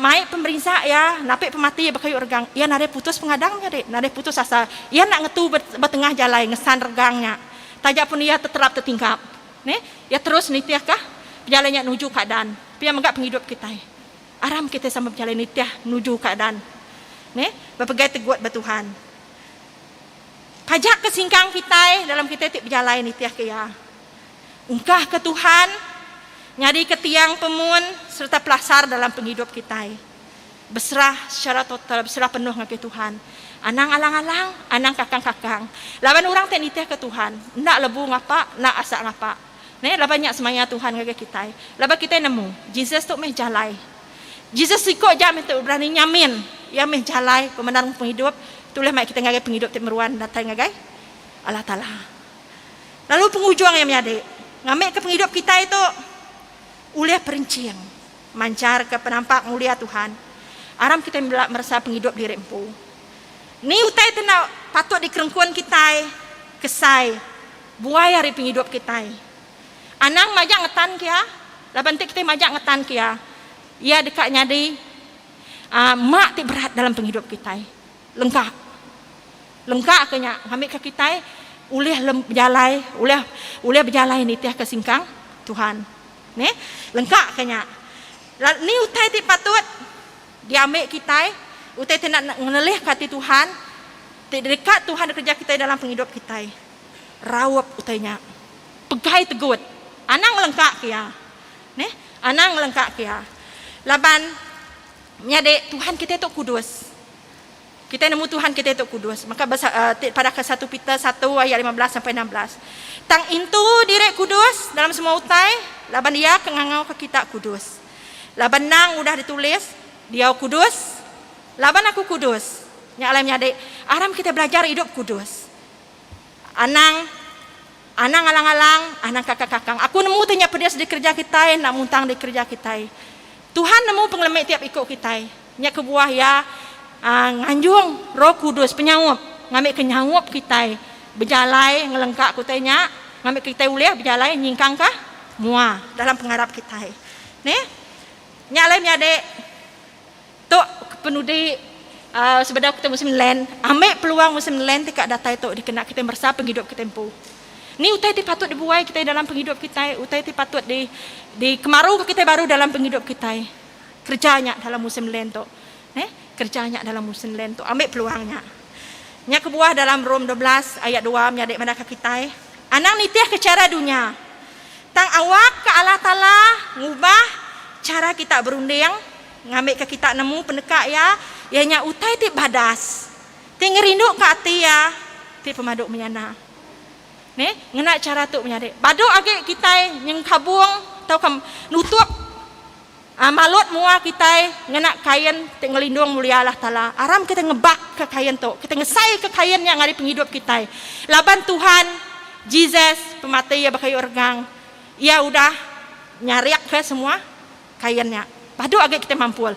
mai pemerintah ya, napik pemati ya bakayu regang. Ia nade putus pengadangnya dek, nade putus asa. Ia nak ngetu betengah jalai ngesan regangnya. Tajak pun ia tertelap tertingkap, ne, ia terus nitiah kah? Jalannya menuju keadaan. Pia menggak penghidup kita. Aram kita sama berjalan nitiah menuju keadaan. Ne, berpegai teguat bertuhan. Pajak kesingkang kita dalam kita tik berjalan nitiah kaya. Ungkah ke Tuhan, nyari ke tiang pemun serta pelasar dalam penghidup kita. Berserah secara total, berserah penuh dengan Tuhan. Anang alang-alang, anang kakang-kakang. Lawan orang tak nitiah ke Tuhan. Nak lebu ngapa, nak asak ngapa. Ne, lah banyak semaya Tuhan ngage kita. Laba kita nemu Jesus tu meh jalai. Jesus ikut jam itu berani nyamin. Ia meh jalai pemenang penghidup. Tulah mai kita ngage penghidup temeruan datang ngage Allah Ta'ala. Lalu penghujung yang miade. Ngambil ke penghidup kita itu uliah perincian. Mancar ke penampak mulia Tuhan. Aram kita merasa penghidup diri empu. Ni utai tena patut dikerengkuan kita kesai. Buaya dari penghidup kita. Anang majak ngetan kia, laban kita majak ngetan kia. Ia dekat nyadi, mak ti berat dalam penghidup kita. Lengkap kenya. Ambil ke kita, ulih berjalai, ulih berjalai ni tiah kesingkang Tuhan. Ne, lengkap kenya. Ni utai ti patut diambil kita, utai ti nak ngelih kati Tuhan, ti dekat Tuhan kerja kita dalam penghidup kita. Rawap utainya, pegai tegut. Anang lengkap kia, ne? Anang lengkap kia. Laban, nyade Tuhan kita itu kudus. Kita nemu Tuhan kita itu kudus. Maka pada ke 1 Peter 1 ayat 15 sampai 16. Tang itu diri kudus dalam semua utai. Laban dia kengangau ke kita kudus. Laban nang udah ditulis dia kudus. Laban aku kudus. Nyalam nyade. Aram kita belajar hidup kudus. Anang alang-alang, anang kakak-kakang. Aku nemu tanya pedas di kerja kita, nak muntang di kerja kita. Tuhan nemu penglemek tiap ikut kita. Nya kebuah ya, nganjung Roh Kudus penyawap, ngambil kenyawap kita. Berjalai ngelengkak kutanya, ngambil kita uliah berjalai nyingkang kah? Mua dalam pengharap kita. Ne? Nyalai nyade. Tok penudi sebenarnya kita musim len, ambil peluang musim len tikak data itu dikena kita merasa penghidup kita empu. Ni utai ti patut dibuai kita dalam penghidup kita, utai ti patut di kemaru kita baru dalam penghidup kita. Kerjanya dalam musim len tu. kerjanya dalam musim len tu ambil peluangnya. Nya kebuah dalam Rom 12 ayat 2 menyadik manakah kita anang nitih ke cara dunia. Tang awak ke Allah Ta'ala ngubah cara kita berunding ngambil ke kita nemu pendekak ya ianya utai ti badas. Ti ngerinduk ke hati ya ti pemaduk menyana. Nih, ngena cara tu menyadik. Baduk age kita yang kabung tau kam nutup malut mua kita ngena kain te ngelindung mulia Allah Ta'ala. Aram kita ngebak ke kain tu. Kita ngesai ke kain yang ada penghidup kita. Laban Tuhan, Jesus, pemati ya bakai organg. Ia udah nyariak ke semua kainnya. Baduk age kita mampu.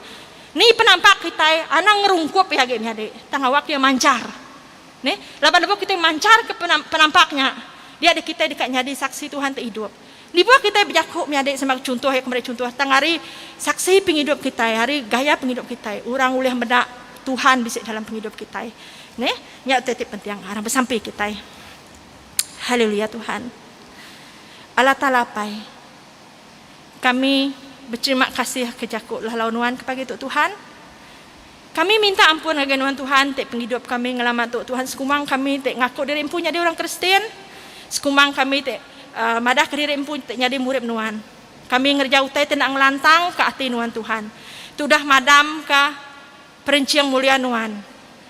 Ni penampak kita anang ngerungkup ya age menyadik. Tangawak dia mancar. Nih, laban lepas kita mancar ke penampaknya. Dia ada kita dekatnya di saksi Tuhan terhidup. Di bawah kita berjakuk menyadik sebagai contoh ya kembali contoh. Tangari saksi penghidup kita, hari gaya penghidup kita. Orang boleh mendak Tuhan bisa dalam penghidup kita. Nih, nyak tetap penting orang bersampai kita. Haleluya Tuhan. Allah Ta'ala pai. Kami berterima kasih ke jakuk laluan kepada Tuhan. Kami minta ampun kegenuan Tuhan, tek penghidup kami ngelamat Tuhan. Sekumang kami tek ngaku diri empunya dia orang Kristen. Sekumang kami tek madah ke diri empunya tek nyadi murid nuan. Kami ngerjau utai tenang lantang ke hati nuan Tuhan. Tudah madam ke perenciang mulia nuan.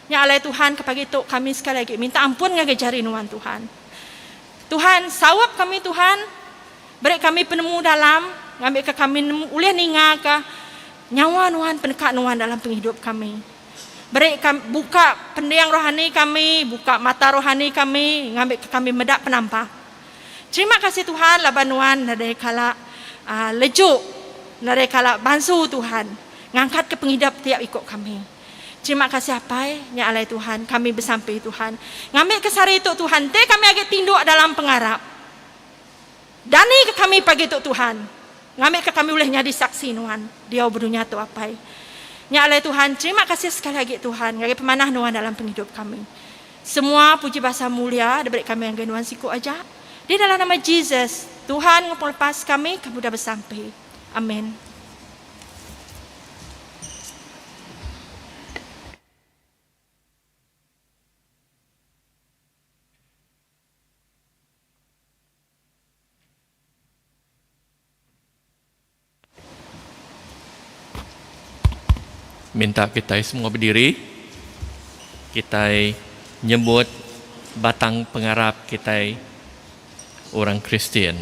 Nya alai Tuhan kepada itu kami sekali lagi minta ampun ngajari nuan Tuhan. Tuhan sawap kami Tuhan. Beri kami penemu dalam ngambil ke kami ulih ninga ke nyawa nuan pendekat nuan dalam penghidup kami. Beri kami, buka pendiang rohani kami, buka mata rohani kami, ngambil ke kami medak penampak. Terima kasih Tuhan laban nuan dari kala lejuk, dari kala bansu Tuhan, ngangkat ke penghidup tiap ikut kami. Terima kasih apa nya alai Tuhan, kami bersampai Tuhan. Ngambil ke sari itu Tuhan, teh kami agak tinduk dalam pengarap. Dani ke kami pagi itu Tuhan. Ngambil ke kami boleh nyadi saksi nuan, dia berdunia tu apa. Nya alai Tuhan, terima kasih sekali lagi Tuhan, ngagi pemanah nuan dalam penghidup kami. Semua puji bahasa mulia diberi kami yang genuan siku aja. Di dalam nama Jesus, Tuhan ngelepas kami sudah bersampai. Amin. Minta kita semua berdiri. Kita nyebut batang pengarap kita orang Kristian.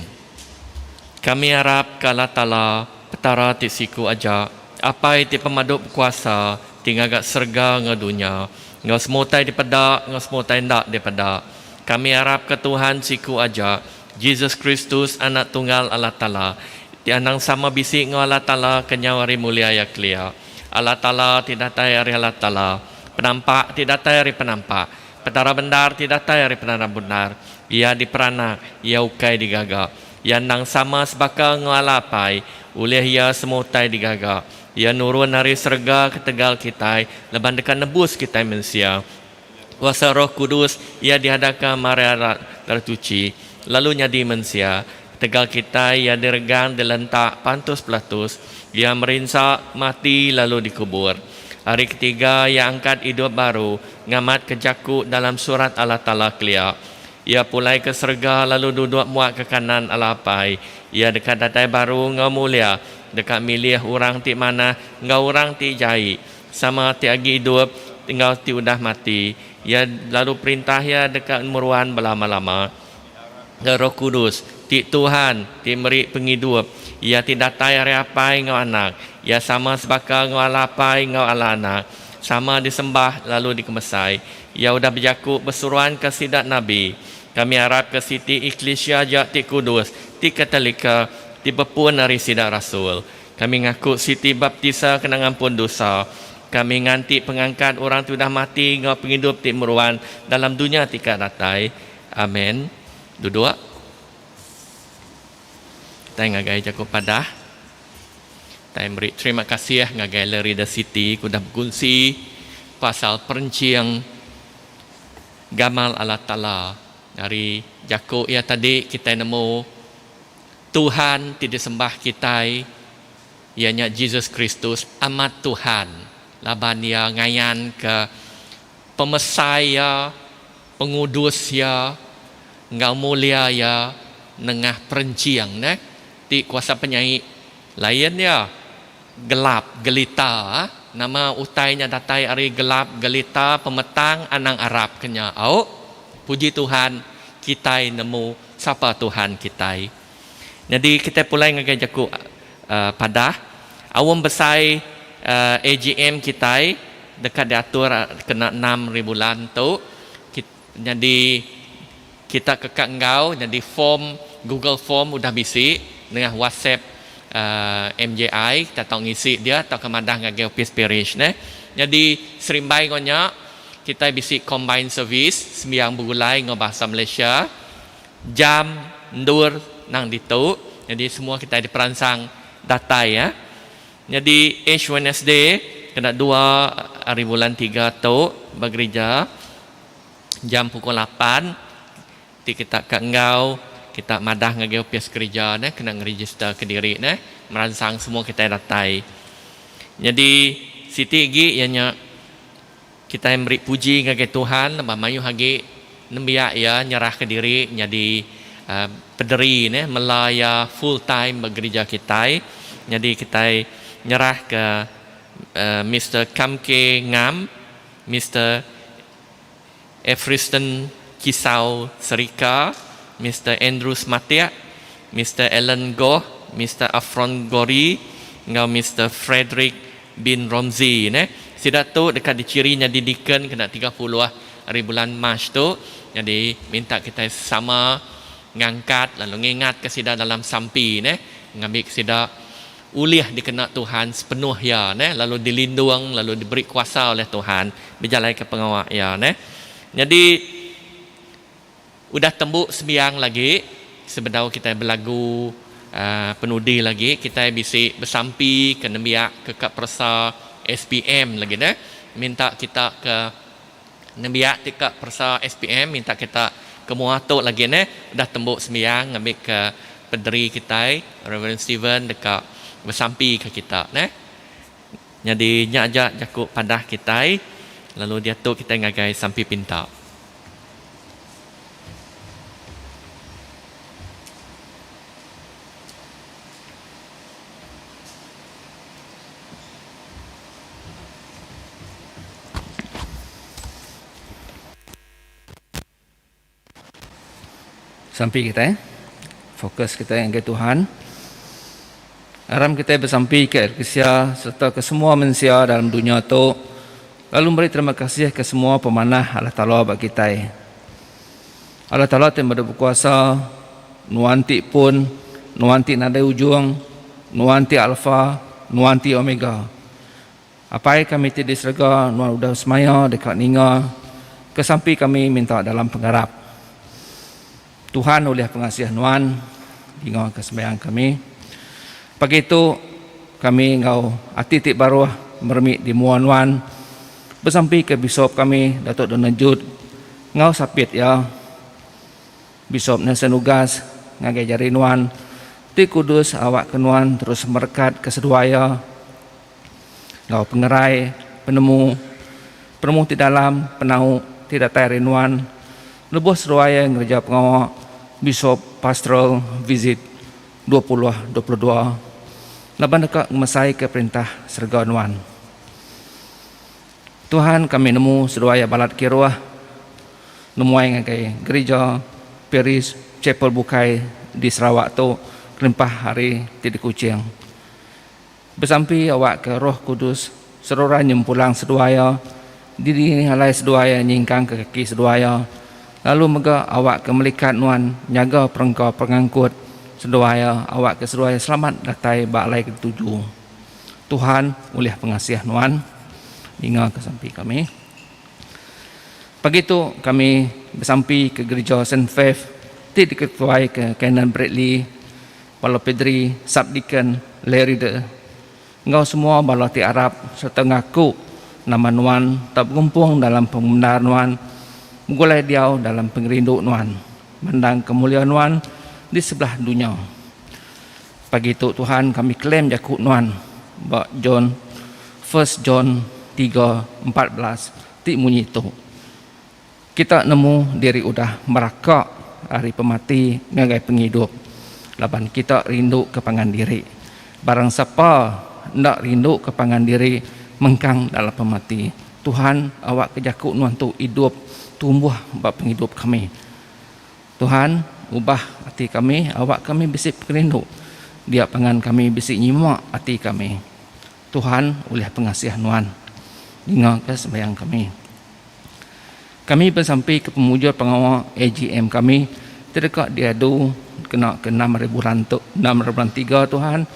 Kami harap ke Allah Ta'ala petara ti siku aja apa ti pemaduk kuasa tinggal gak serga nge dunia nggak semutai di pedak nggak semutai ndak di pedak. Kami harap ke Tuhan siku aja Jesus Kristus anak tunggal Allah Ta'ala di anang sama bisik nge Allah Ta'ala kenyawari mulia ya klia. Allah Ta'ala tidak tayari Allah Ta'ala. Penampak tidak tayari penampak. Petara benar tidak tayari petara benar. Ia diperanak, ia ukai digagak. Ia nang sama sebaka ngalapai. Oleh ia semutai digagak. Ia nurun dari serga ke tegal kita. Leban dekat nebus kita manusia. Kuasa Roh Kudus ia dihadakan Maria Ratuci. Lalu nyadi manusia. Tegal kita ia diregang dilentak pantus pelatus. Ia merinsak mati lalu dikubur. Hari ketiga ia angkat hidup baru. Ngamat kejakuk dalam surat Allah Ta'ala klia. Ia pulai ke serga lalu duduk muat ke kanan Allah pai. Ia dekat datai baru ngau mulia. Dekat milih orang ti mana ngau orang ti jai. Sama ti agi hidup tinggal ti udah mati. Ia lalu perintah ia dekat muruan belama-lama. Roh Kudus ti Tuhan ti meri penghidup. Ia tidak tayari apai ngau anak. Ia sama sebaka ngau alapai ngau ala anak. Sama disembah lalu dikemesai. Ia udah berjakuk bersuruhan ke sidat Nabi. Kami harap ke Siti Iklesia jak ti Kudus. Ti Katolika. Ti bepun dari sidat Rasul. Kami ngaku Siti Baptisa kena ngampun dosa. Kami nganti pengangkat orang tu dah mati ngau penghidup ti meruan dalam dunia tika datai. Amin. Duduk. Kita ngagai jago padah. Kita beri terima kasih ngagai Lerida City kuda berkongsi pasal perenciang gamal Allah Ta'ala. Dari jago ya tadi kita nemu Tuhan tidak sembah kita ianya Jesus Kristus amat Tuhan. laban ya ngayan ke pemesai ya, pengudus ya, ngau mulia ya, nengah perenciang ti kuasa penyanyi lain ya gelap gelita nama utainya datai ari gelap gelita pemetang anang Arab kenya au puji Tuhan kita nemu siapa Tuhan kita. Jadi kita pulai ngagai jaku padah awam besai AGM kita dekat diatur kena 6 bulan tu. Jadi kita kekak engkau jadi form Google Form udah bisi dengan WhatsApp MJI kita tahu ngisi dia atau kemadah ngagai office parish Jadi serimbai gonya kita bisi combine service sembiang bugulai ngau bahasa Malaysia jam ndur nang ditu. Jadi semua kita diperansang data ya. Jadi Ash Wednesday kena 2 hari bulan 3 tu bergereja jam pukul 8 kita ke engkau kita madah ngagi office gereja kena ngeregister ke diri meransang semua kita datai. Jadi siti gi ianya kita memberi puji ngagi Tuhan mayu hagi nembiak ya nyerah ke diri jadi pederi melaya full time bergereja kita. Jadi kita nyerah ke Mr. Kamke Ngam, Mr. Efriston Kisau Serika, Mr. Andrews Matia, Mr. Alan Goh, Mr. Afron Gori, ngau Mr. Frederick bin Romzi Sida tu dekat dicirinya didikan kena 30 hari bulan Mac tu. Jadi minta kita sama ngangkat lalu ngingat ke sida dalam sampi ngambil sida uliah dikena Tuhan sepenuh ya lalu dilindung lalu diberi kuasa oleh Tuhan berjalan ke pengawal ya Jadi udah tembuk sembiang lagi sebedau kita berlagu penudi lagi kita bisi bersampi ke nembiak ke Kak Persa SPM lagi minta kita ke nembiak ke Kak Persa SPM minta kita ke Muatok lagi udah tembuk sembiang ngambil ke pederi kita Reverend Steven dekat bersampi ke kita Jadi nyajak jakuk padah kita lalu dia tu kita ngagai sampi pinta. Sampai kita fokus kita yang ke Tuhan. Aram kita bersampai ke Erkisia serta ke semua manusia dalam dunia itu. Lalu beri terima kasih ke semua pemanah Allah Ta'ala bagi kita. Allah Ta'ala yang berkuasa, nuanti pun, nuanti nadai ujung, nuanti alfa, nuanti omega. Apa yang kami tidak serga, nuan udah semaya dekat ninga, kesampi kami minta dalam pengharap. Tuhan oleh pengasihan nuan, hingga kesembahyang kami. Pagi itu kami engkau atitik baru mermik di Muan-Wan bersampai ke Bishop kami Datuk Donald Jude engkau sapit ya Bishop Nelson Ugas ngagai jari nuan di Kudus awak kenuan terus merekat keseduaya engkau pengerai penemu di dalam penau tidak tayari nuan lebuh seduaya ngerja pengawak Bishop Pastoral Visit 2022 Laban dekat mesai ke perintah serga nuan. Tuhan kami nemu seduaya balat kiruah nemuai ngagai gereja Paris Chapel Bukai di Sarawak tu kelimpah hari tidik kucing. Bersampi awak ke Roh Kudus seruran nyempulang seduaya diri halai seduaya nyingkang ke kaki seduaya lalu mega awak ke melikat nuan nyaga perengkau pengangkut seduaya awak ke seduaya selamat datai balai ketujuh. Tuhan mulia pengasiah nuan hingga ke sampai kami. Pagi itu kami bersampi ke gereja St. Faith tidak diketuai ke Canon Bradley Balo Pedri Sabdikan Leride engkau semua balo ti Arab serta ngaku nama nuan tak berkumpung dalam pembenar nuan menggulai diau dalam pengerindu nuan mendang kemuliaan nuan di sebelah dunia. Pagi itu Tuhan kami klaim jakut nuan Bak John 1 John 3:14 ti bunyi tu. Kita nemu diri udah merakak hari pemati ngagai penghidup. Laban kita rindu kepangan diri. Barang siapa ndak rindu kepangan diri mengkang dalam pemati. Tuhan awak kejaku nuan tu hidup tumbuh bab penghidup kami. Tuhan ubah hati kami, awak kami bisik perindu. Dia pangan kami bisik nyimak hati kami. Tuhan oleh pengasihan Tuhan dengar ke sembahyang kami. Kami bersampai ke pemujur pengawal AGM kami terdekat diadu kena ke 6,3 Tuhan.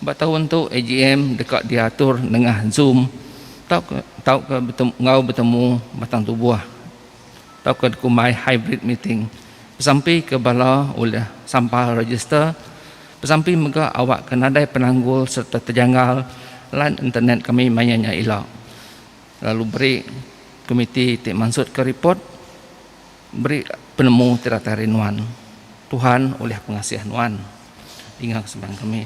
Tahun tu AGM dekat diatur dengan Zoom. Tahu ke bertemu batang tubuh. Tahu ke kumai hybrid meeting. Sampai ke bala oleh sampah register. Sampai mega awak kenadai penanggul serta terjanggal lan internet kami mainnya elok. Lalu beri komiti tik mansut ke report, beri penemu tiratari nuan. Tuhan oleh pengasihan nuan. Ingat kesempatan kami.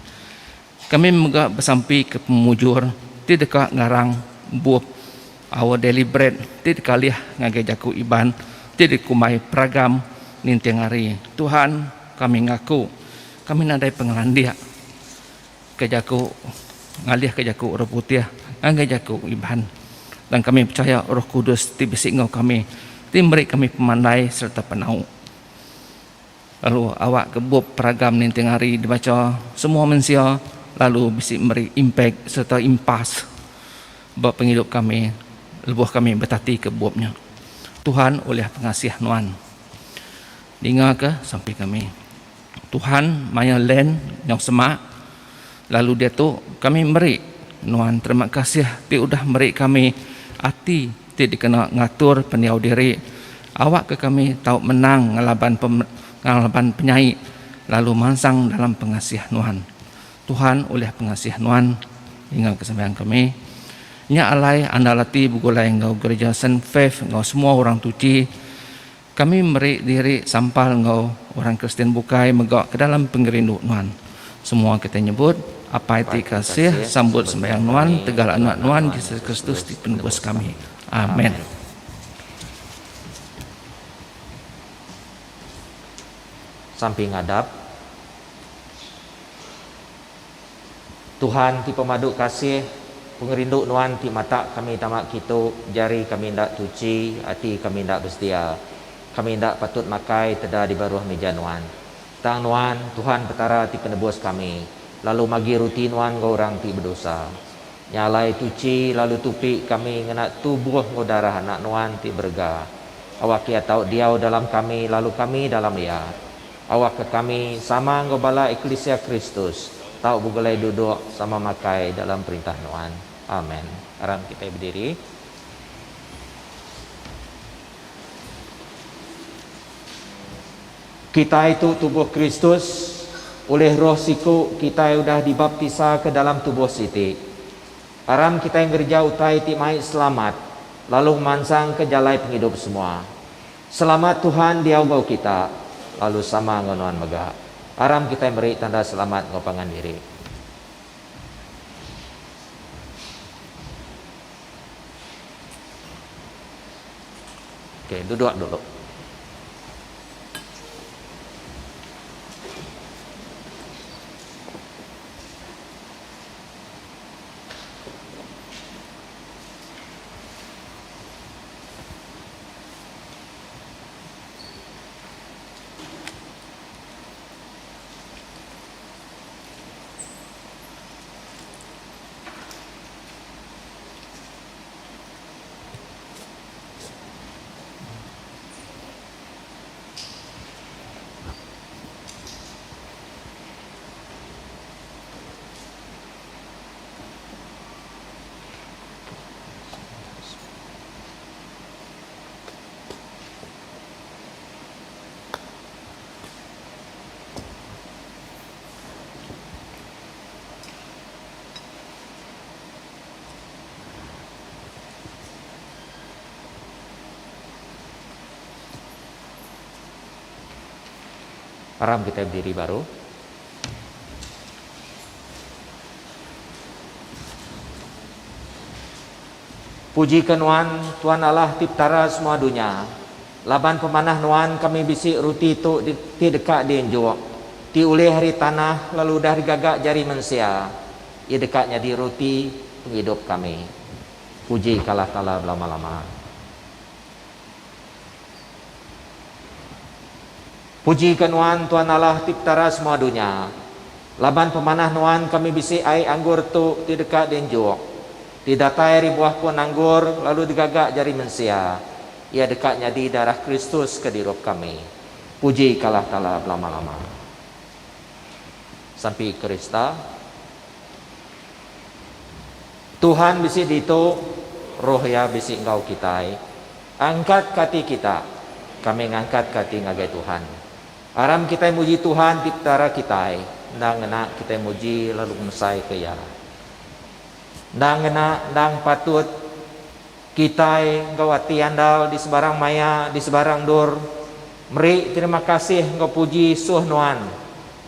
Kami mega bersampai ke pemujur ti dekat ngarang buah our deliberate ti dekaliah ngagai jaku iban ti dikumai peragam nintiang hari. Tuhan kami ngaku kami nadai pengelandia kejaku ngalih kejaku Roh Putih ngagai jaku iban. Dan kami percaya Roh Kudus ti bisik ngau kami, ti beri kami pemandai serta penau. Lalu awak kebub peragam nintiang hari dibaca semua manusia, lalu bisik beri impact serta impas bab penghidup kami, lebuh kami bertati kebubnya. Tuhan oleh pengasihan Tuhan. Dengar ke sampai kami. Tuhan maya len yang semak, lalu dia tu kami beri Tuhan terima kasih ti udah beri kami hati ti dikena ngatur peniau diri. Awak ke kami tahu menang ngalaban penyai lalu mansang dalam pengasihan Tuhan. Tuhan oleh pengasihan Tuhan hingga kesembahyang kami. Nya alai andalati bugulai ngau gereja Saint Faith ngau semua orang tuci. Kami beri diri sampal ngau orang Kristen bukai megak ke dalam pengerindu Tuhan. Semua kita nyebut apa itu kasih sambut sembahyang Tuhan tegal anak Tuhan Yesus Kristus di penebus kami. Amin. Samping ngadap. Tuhan ti pemaduk kasih pengerindu Tuhan ti mata kami tamak kita jari kami ndak tuci hati kami ndak bersedia. Kami ndak patut makai teda di baruh meja Tuhan. Tang Tuhan petara ti penebus kami. Lalu magi rutin Tuhan ngau orang ti berdosa. Nyalai tuci lalu tupi kami ngena tubuh ngau darah anak Tuhan ti berga. Awak kia tahu diau dalam kami lalu kami dalam dia. Awak ke kami sama ngau bala Eklesia Kristus. Tahu bugulai duduk sama makai dalam perintah Tuhan. Amin. Sekarang kita berdiri. Kita itu tubuh Kristus. Oleh roh siku kita sudah dibaptisa ke dalam tubuh siti. Aram kita yang gerja utai ti mai selamat. Lalu mansang ke jalai penghidup semua. Selamat Tuhan diaugau kita. Lalu sama ngonuan mega. Aram kita yang beri tanda selamat ngopangan diri. Oke, duduk dulu. Aram kita berdiri baru. Puji ke Nuan, Tuhan Allah tiptara semua dunia. Laban pemanah Nuan kami bisik ruti tu ti dekat di enjok. Ti ulih hari tanah lalu dah digagak jari manusia. Ia dekatnya di ruti penghidup kami. Puji kalah Ta'ala lama-lama. Puji ke Nuan, Tuhan Allah tiptara semua dunia. Laban pemanah Nuan kami bisik air anggur tu ti dekat di enjok. Didatai ribuah pun anggur lalu digagak jari manusia. Ia dekatnya di darah Kristus ke dirup kami. Puji kalah Ta'ala lama-lama. Sampai Krista. Tuhan bisi dito, roh ya bisi engkau kitai. Angkat kati kita. Kami ngangkat kati ngagai Tuhan. Aram kita muji Tuhan tiptara kitai. Nang enak kita muji lalu mesai ke ya. Nang enak, nang patut kitai gawati andal di sebarang maya, di sebarang dur. Meri terima kasih engkau puji suh Nuan.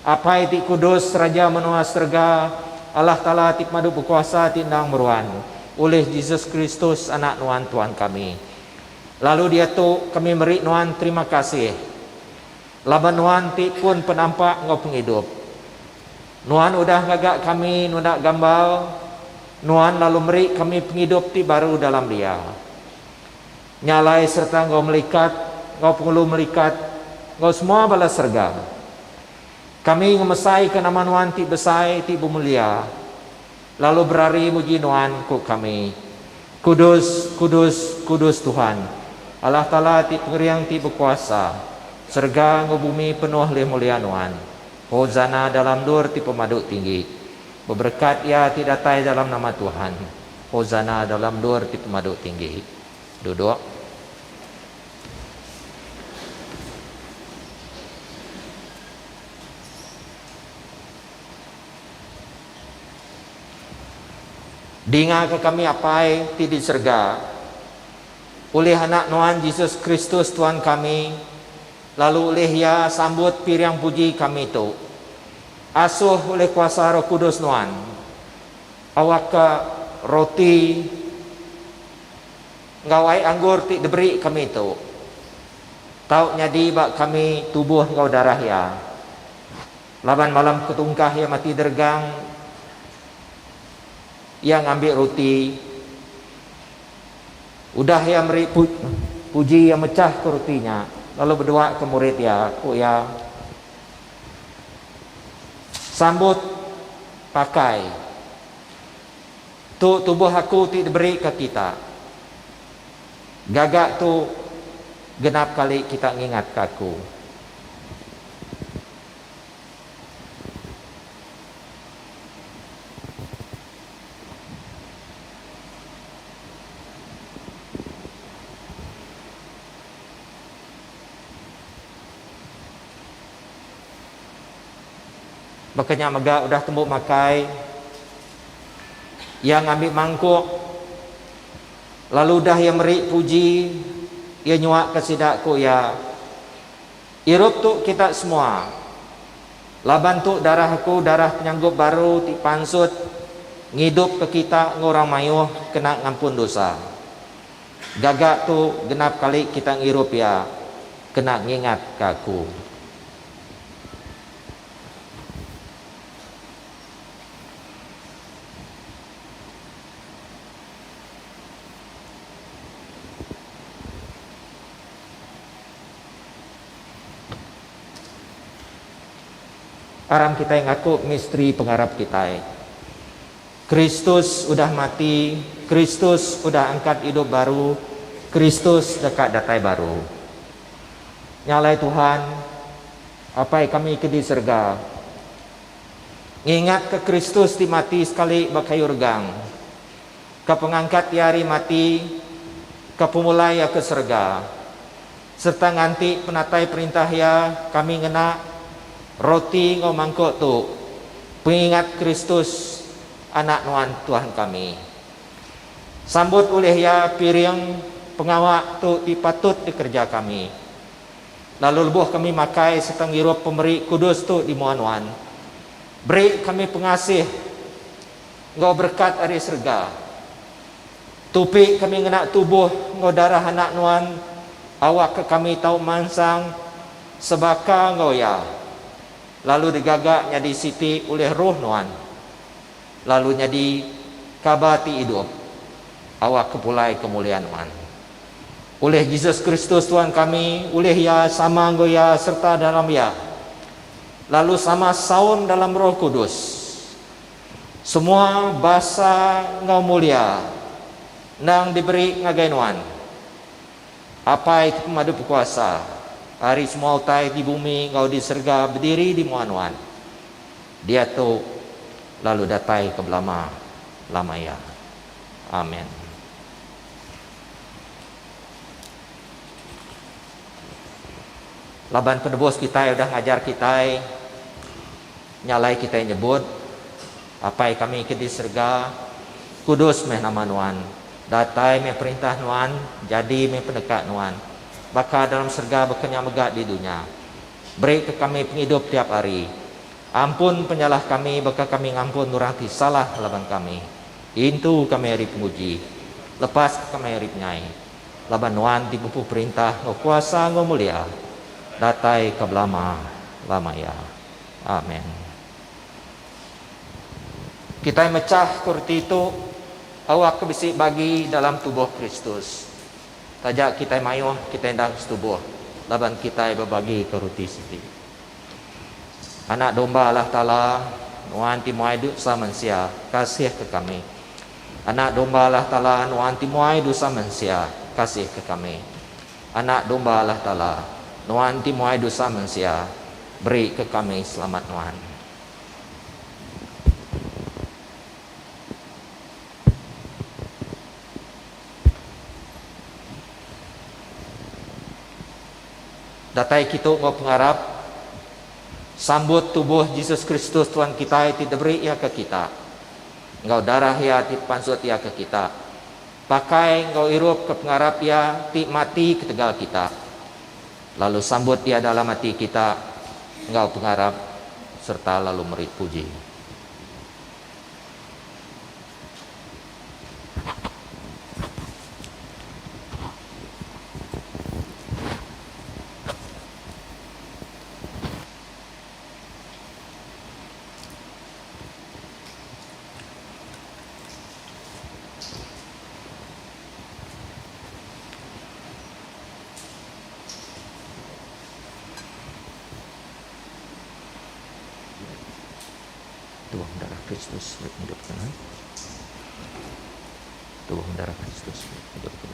Apai ti kudus raja menua serga, Allah Ta'ala ti madu berkuasa ti nang meruan. Oleh Yesus Kristus anak Nuan Tuhan kami. Lalu dia tu kami meri Nuan terima kasih. Laban Nuan ti pun penampak engkau penghidup. Nuan udah gagak kami nudak gambal. Nuan lalu meri kami penghidup ti baru dalam dia. Nyalai serta engkau melikat, engkau pengulu melikat, engkau semua balas serga. Kami ngemesai ke nama Nuan ti besai ti bemulia. Lalu berari muji Nuan ku kami. Kudus, kudus, kudus Tuhan. Allah Ta'ala ti pengeriang ti berkuasa. Serga engkau bumi penuh oleh mulia Nuan. Hosana dalam dur ti pemaduk tinggi. Berberkat ia tidak tai dalam nama Tuhan. Hosana dalam dur ti pemaduk tinggi. Duduk. Dinga ke kami apai ti diserga. Oleh anak Nuan Yesus Kristus Tuhan kami. Lalu oleh ia sambut piriang puji kami tu. Asuh oleh kuasa Roh Kudus Nuan. Awak ke roti ngawai anggur ti diberi kami tu. Tau nyadi bak kami tubuh ngau darah ya. Laban malam ketungkah ya mati dergang. Yang ambil roti. Udah ya meri puji yang mecah ke rotinya. Lalu berdoa ke murid ya, ku ya sambut pakai tu tubuh aku ti diberi ke kita. Gagak tu genap kali kita ngingat ke aku. Makanya megak udah tembuk makai. Yang ambil mangkuk. Lalu dah yang meri puji. Ia nyuak ke sidakku ya. Irup tu kita semua. Laban tu darah aku, darah penyanggup baru ti pansut. Ngidup ke kita ngorang mayuh kena ngampun dosa. Gagak tu genap kali kita ngirup ya. Kena ngingat ke aku. Aram kita yang ngaku misteri pengharap kita. Kristus udah mati, Kristus udah angkat hidup baru, Kristus dekat datai baru. Nyalai Tuhan, apa yang kami ke di serga. Ngingat ke Kristus di mati sekali bakayur gang. Ke pengangkat yari mati, ke pemulai ya ke serga. Serta nganti penatai perintah ya kami ngena roti ngau mangkuk tu pengingat Kristus anak Nuan Tuhan kami. Sambut oleh ya piring pengawak tu dipatut dikerja kami. Lalu lebuh kami makai setang hirup pemberi kudus tu di Nuan. Beri kami pengasih ngau berkat hari serga. Tupik kami ngena tubuh ngau darah anak nuan, awak ke kami tahu mansang sebaka ngau ya. Lalu digagak nyadi siti oleh roh nuan. Lalu nyadi kabati hidup. Awak kepulai kemuliaan nuan. Oleh Yesus Kristus Tuhan kami, oleh ya sama ngau ya serta dalam ya. Lalu sama saun dalam Roh Kudus. Semua bahasa ngau mulia nang diberi ngagainuan. Apa itu pemadu berkuasa? Hari semua utai di bumi ngau diserga berdiri di muanuan. Dia tu lalu datai ke belama lamaya. Amin. Laban penebus kita udah ngajar kita, nyalai kita nyebut, apa kami ke diserga, kudus meh nama nuan, datai meh perintah nuan, jadi meh pendekat nuan, baka dalam serga bekerja megak di dunia, beri ke kami penghidup tiap hari, ampun penyalah kami, baka kami ngampun nuranti salah laban kami, intu kami hari penguji, lepas kami hari penyai, laban nuan dibupu perintah, ngo kuasa ngo mulia, datai ke belama lamaya. Amin. Kita mecah kurti itu awak kebisi bagi dalam tubuh Kristus. Tajak kita mayuh kita hendak setubuh. Laban kita berbagi kurti siti. Anak domba Allah Ta'ala nuan timuai dosa manusia kasih ke kami. Anak domba Allah Ta'ala nuan timuai dosa manusia kasih ke kami. Anak domba Allah Ta'ala nuan timuai dosa manusia beri ke kami selamat nuan. Datai kita ngau pengharap sambut tubuh Yesus Kristus Tuhan kita tidak beri ia ke kita. Ngau darah ia ti pansut ia ke kita. Pakai ngau irup ke pengharap ia ti mati ke tegal kita. Lalu sambut dia dalam hati kita, engkau pengharap serta lalu meri puji. Tubuh darah Kristus hidupkan. Tubuh darah Kristus hidupkan.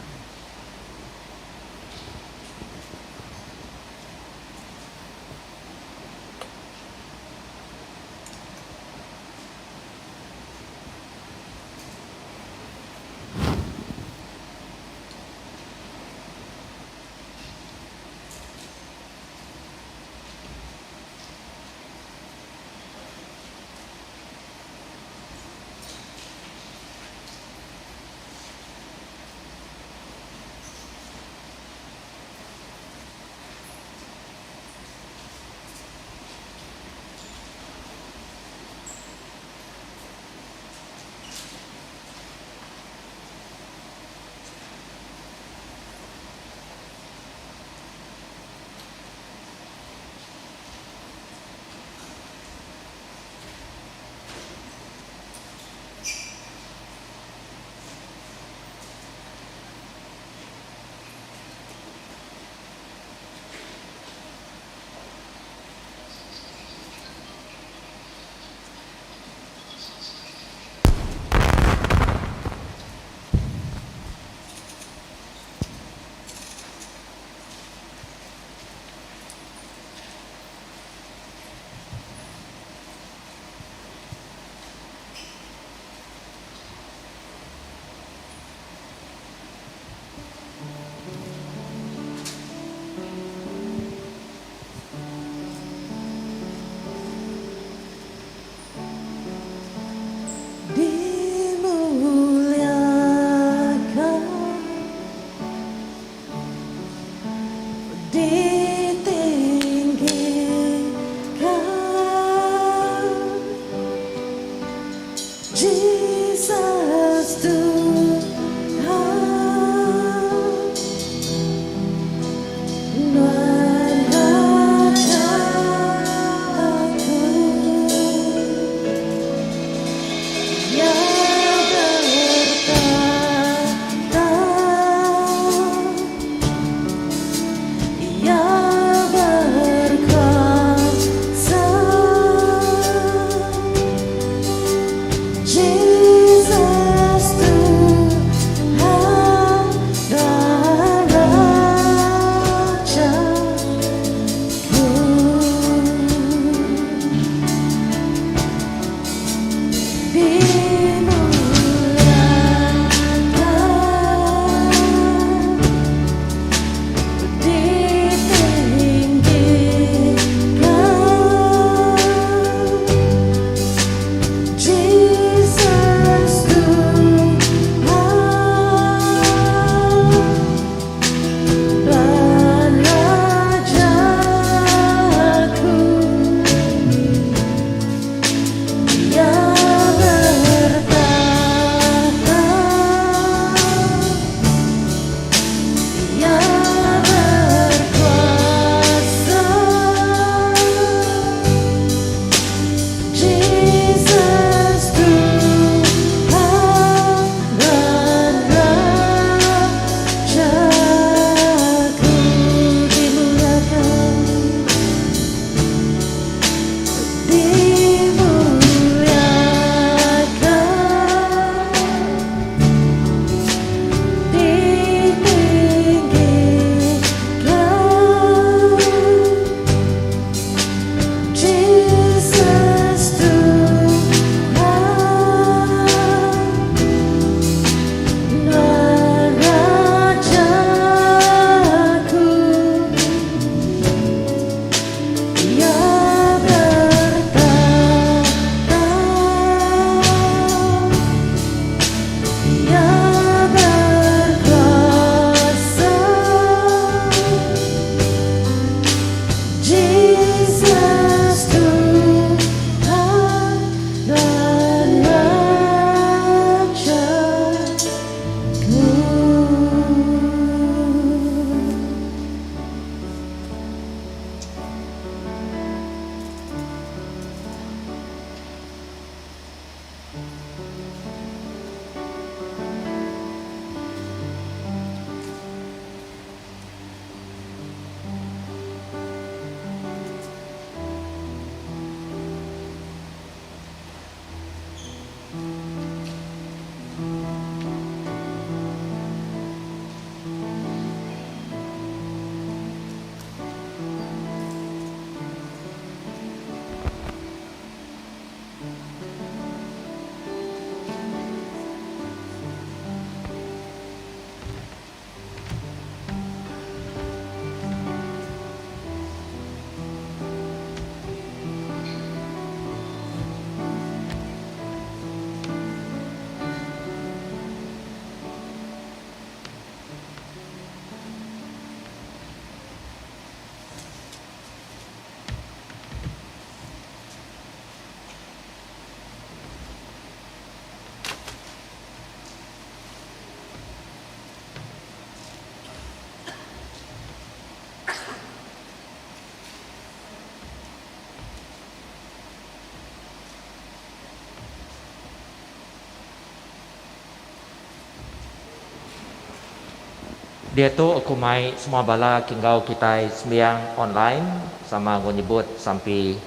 Dia tu aku mai semua bala kinggau kita sembiang online sama aku nyebut sampai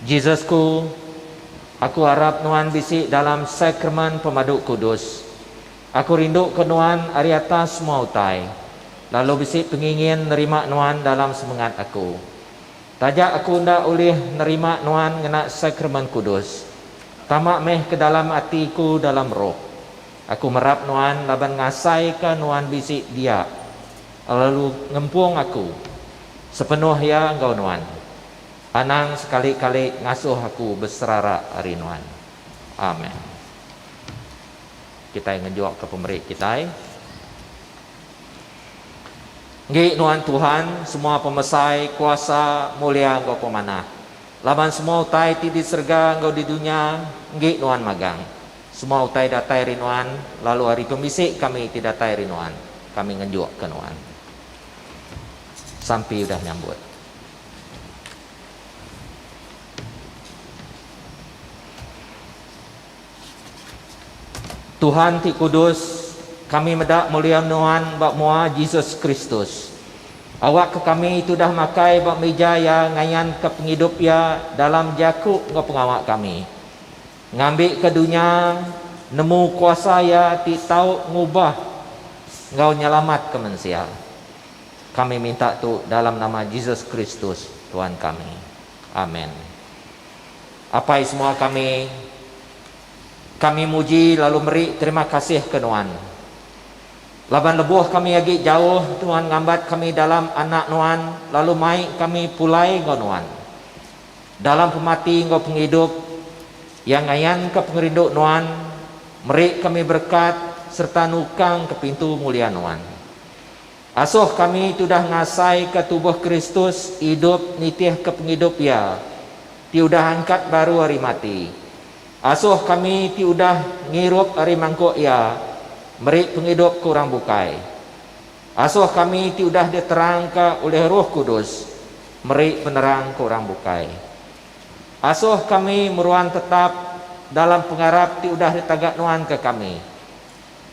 Jesusku, aku harap Nuan bisi dalam sakramen pemaduk kudus. Aku rindu ke Nuan hari atas semua utai. Lalu bisi pengingin nerima Nuan dalam semangat aku. Tajak aku ndak boleh nerima Nuan ngena sakramen kudus. Tamak meh ke dalam hatiku dalam roh. Aku merap Nuan laban ngasai ke Nuan bisi dia. Lalu ngempung aku. Sepenuh ya engkau Nuan. Anang sekali-kali ngasuh aku berserara hari Nuan. Amin. Kita ngejuak ke pemberi kita. Ngi Nuan Tuhan, semua pemesai, kuasa, mulia engkau pemanah. Laban semua utai ti di serga engkau di dunia, ngi Nuan magang. Semua utai datai rinuan, lalu hari pemisik kami tidak datai rinuan. Kami ngejuak ke Nuan. Sampai udah nyambut. Tuhan ti kudus, kami medak mulia Nuan bak mua Yesus Kristus. Awak ke kami itu dah makai bak meja ya ngayan ke penghidup ya dalam jakuk ke pengawak kami. Ngambil ke dunia, nemu kuasa ya ti tahu ngubah ngau nyelamat ke manusia. Kami minta tu dalam nama Yesus Kristus Tuhan kami. Amin. Apa semua kami muji lalu beri terima kasih ke Nuan. Laban lebuh kami lagi jauh Tuhan ngambat kami dalam anak Nuan, lalu mai kami pulai ngau Nuan. Dalam pemati ngau penghidup yang ngayan ke pengerinduk Nuan, meri kami berkat serta nukang ke pintu mulia Nuan. Asuh kami itu dah ngasai ke tubuh Kristus, hidup nitih ke penghidup ya. Ti udah angkat baru hari mati. Asuh kami ti udah ngirup hari mangkuk ya, meri penghidup kurang bukai. Asuh kami ti udah diterang ke oleh Roh Kudus, meri penerang kurang bukai. Asuh kami meruan tetap dalam pengarap ti udah ditagak Nuan ke kami.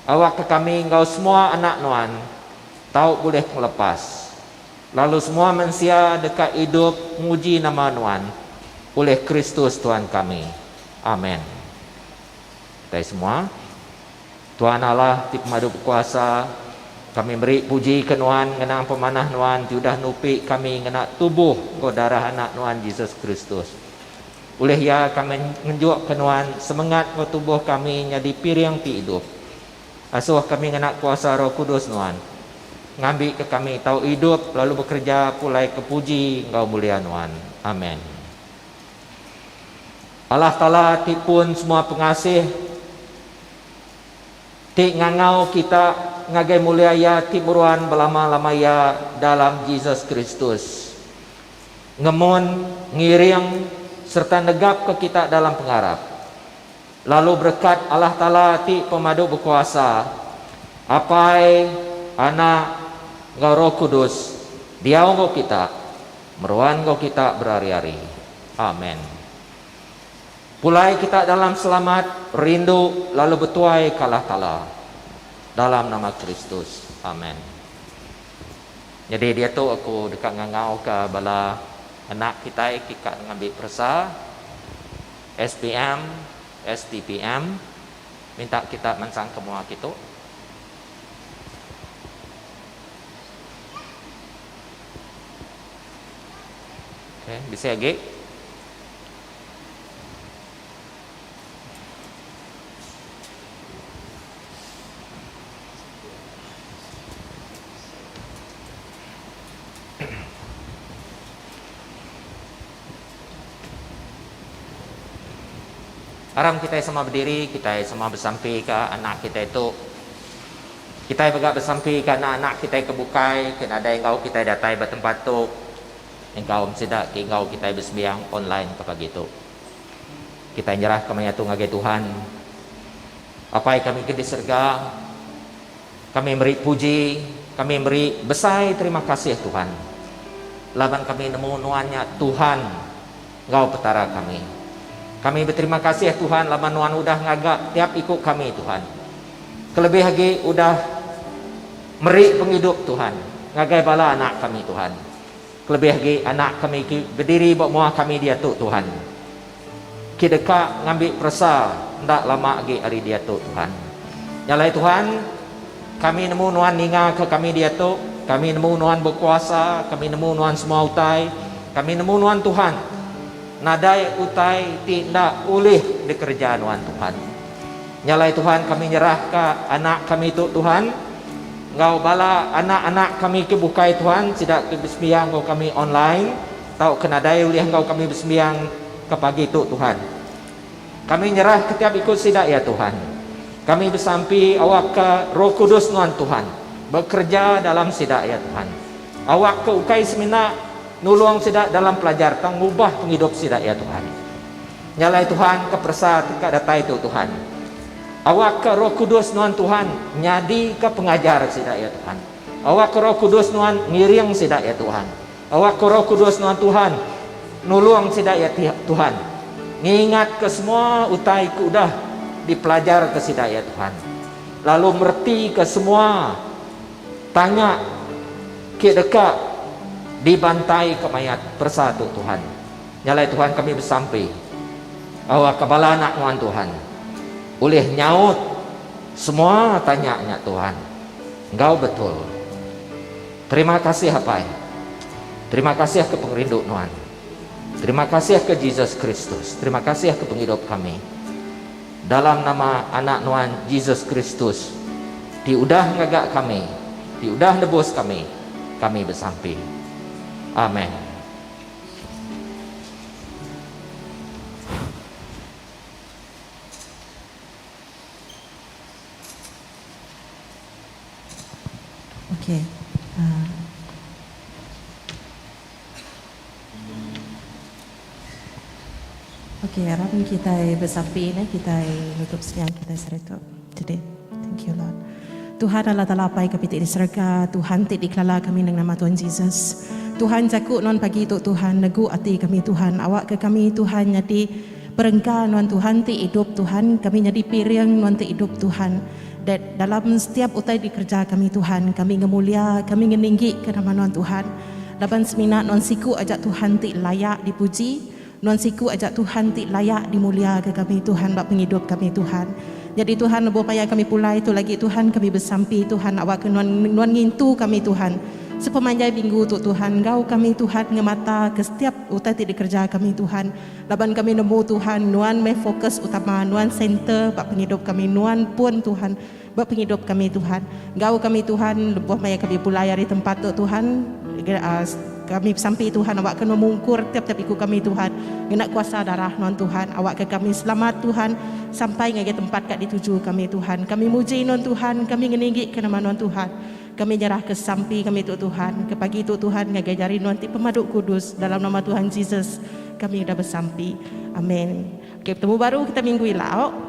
Awak ke kami engkau semua anak Nuan, tahu boleh melepas. Lalu semua manusia dekat hidup muji nama Nuan oleh Kristus Tuhan kami. Amin. Kita semua, Tuhan Allah ti pemadu kuasa, kami beri puji ke Nuan ngenang pemanah Nuan ti udah nupi kami ngena tubuh go darah anak Nuan Yesus Kristus. Oleh ya kami ngejuk ke Nuan semangat go tubuh kami jadi piring ti hidup. Asuh kami ngena kuasa Roh Kudus Nuan. Ngambil ke kami tahu hidup lalu bekerja pulai ke puji engkau mulia Nuan. Amin. Allah Ta'ala ti pun semua pengasih ti ngangau kita ngagai mulia ya ti muruan belama-lama ya dalam Yesus Kristus. Ngemun ngiring serta negap ke kita dalam pengharap. Lalu berkat Allah Ta'ala ti pemadu berkuasa, apai anak engkau Roh Kudus dia engkau kita meruan engkau kita berhari-hari. Amin. Pulai kita dalam selamat, rindu lalu betuai ke Allah Ta'ala dalam nama Kristus. Amin. Jadi dia tu aku dekat ngangau ke bala anak kita ngambil persa SPM, STPM, minta kita mensang kemua kita. Okay, bisa lagi. Aram kita sama berdiri, kita sama bersampi ke anak kita itu. Kita bergak bersampi ke anak-anak kita kebukai, kena ada engkau kita datai bertempat tu. Engkau mesidak engkau kita bersembiang online kepada itu. Kita nyerah kemanya tu ngagai Tuhan. Apa yang kami ke diserga, kami beri puji, kami beri besar terima kasih Tuhan. Laban kami nemu nuannya Tuhan, engkau petara kami. Kami berterima kasih Tuhan, laban Nuan udah ngagak tiap ikut kami Tuhan. Kelebih lagi udah Meri penghidup Tuhan. Ngagai bala anak kami Tuhan. Kelebih lagi anak kami berdiri buat muah kami dia tu Tuhan. Kita ngambil perasa ndak lama lagi hari dia tu Tuhan. Nyalai Tuhan, kami nemu nuan ninga ke kami dia tu, kami nemu nuan berkuasa, kami nemu nuan semua utai, kami nemu nuan Tuhan. Nadai utai tidak boleh dikerja nuan Tuhan. Nyalai Tuhan, kami nyerah ke anak kami tu Tuhan. Ngau bala anak-anak kami kebukai Tuhan, tidak ke bersembiang kau kami online, tau kena daya ulih kau kami bersembiang ke pagi tu Tuhan. Kami nyerah ketiap ikut sidak ya Tuhan. Kami bersampi awak ke Roh Kudus nuan Tuhan, bekerja dalam sidak ya Tuhan. Awak ke ukai semina nulung sidak dalam pelajar tang ubah penghidup sidak ya Tuhan. Nyalai Tuhan ke persa tika datai tu Tuhan. Awak ke Roh Kudus nuan Tuhan nyadi ke pengajar sidak ya Tuhan. Awak ke Roh Kudus nuan ngiring sidak ya Tuhan. Awak ke Roh Kudus nuan Tuhan nulung sidak ya Tuhan. Ngingat ke semua utai ku udah dipelajar ke sidak ya Tuhan. Lalu merti ke semua tanya ke dekat dibantai ke mayat persatu Tuhan. Nyalai Tuhan kami bersampai. Awak kepala anak nuan Tuhan. Boleh nyaut semua tanyanya Tuhan. Engkau betul. Terima kasih apa? Terima kasih ke pengrindu Tuhan. Terima kasih ke Yesus Kristus. Terima kasih ke penghidup kami. Dalam nama anak Tuhan Yesus Kristus, diudah ngagak kami, diudah nebus kami bersampai. Amin. Okey. Okey, harap kita bersampai kita nutup siang kita seretuk today. Thank you Lord. Tuhan Allah Taala apa kami di surga, Tuhan ti dikelala kami dengan nama Tuhan Yesus. Tuhan jakuk non pagi tu Tuhan negu hati kami Tuhan, awak ke kami Tuhan nyati perengka non Tuhan ti hidup Tuhan, kami nyati piring non ti hidup Tuhan. Dan dalam setiap utai dikerja kami Tuhan, kami ngemulia, kami ngeninggi ke nama Tuhan. Dalam semina non siku ajak Tuhan ti layak dipuji, non siku ajak Tuhan ti layak dimulia ke kami Tuhan, bak penghidup kami Tuhan. Jadi Tuhan lebih payah kami pulai itu lagi Tuhan, kami bersampi Tuhan, awak ke nuan ngintu kami Tuhan. Sepemanjai minggu tu Tuhan, Engkau kami Tuhan ngemata ke setiap utai ti dikerja kami Tuhan. Laban kami nemu Tuhan, nuan me fokus utama, nuan center bak penghidup kami, nuan pun Tuhan bak penghidup kami Tuhan. Engkau kami Tuhan, lebih payah kami pulai di tempat tu Tuhan. Kami sampai Tuhan, awak kena mungkur tiap-tiap ikut kami Tuhan. Genak kuasa darah non Tuhan, awak ke kami selamat Tuhan sampai ngagi tempat kat dituju kami Tuhan. Kami muji non Tuhan, kami ngeninggi ke nama non Tuhan. Kami nyerah ke sampi kami tu Tuhan, ke pagi tu Tuhan ngajari non ti pemaduk kudus dalam nama Tuhan Yesus. Kami dah bersampi. Amin. Okey, bertemu baru kita minggu ilau.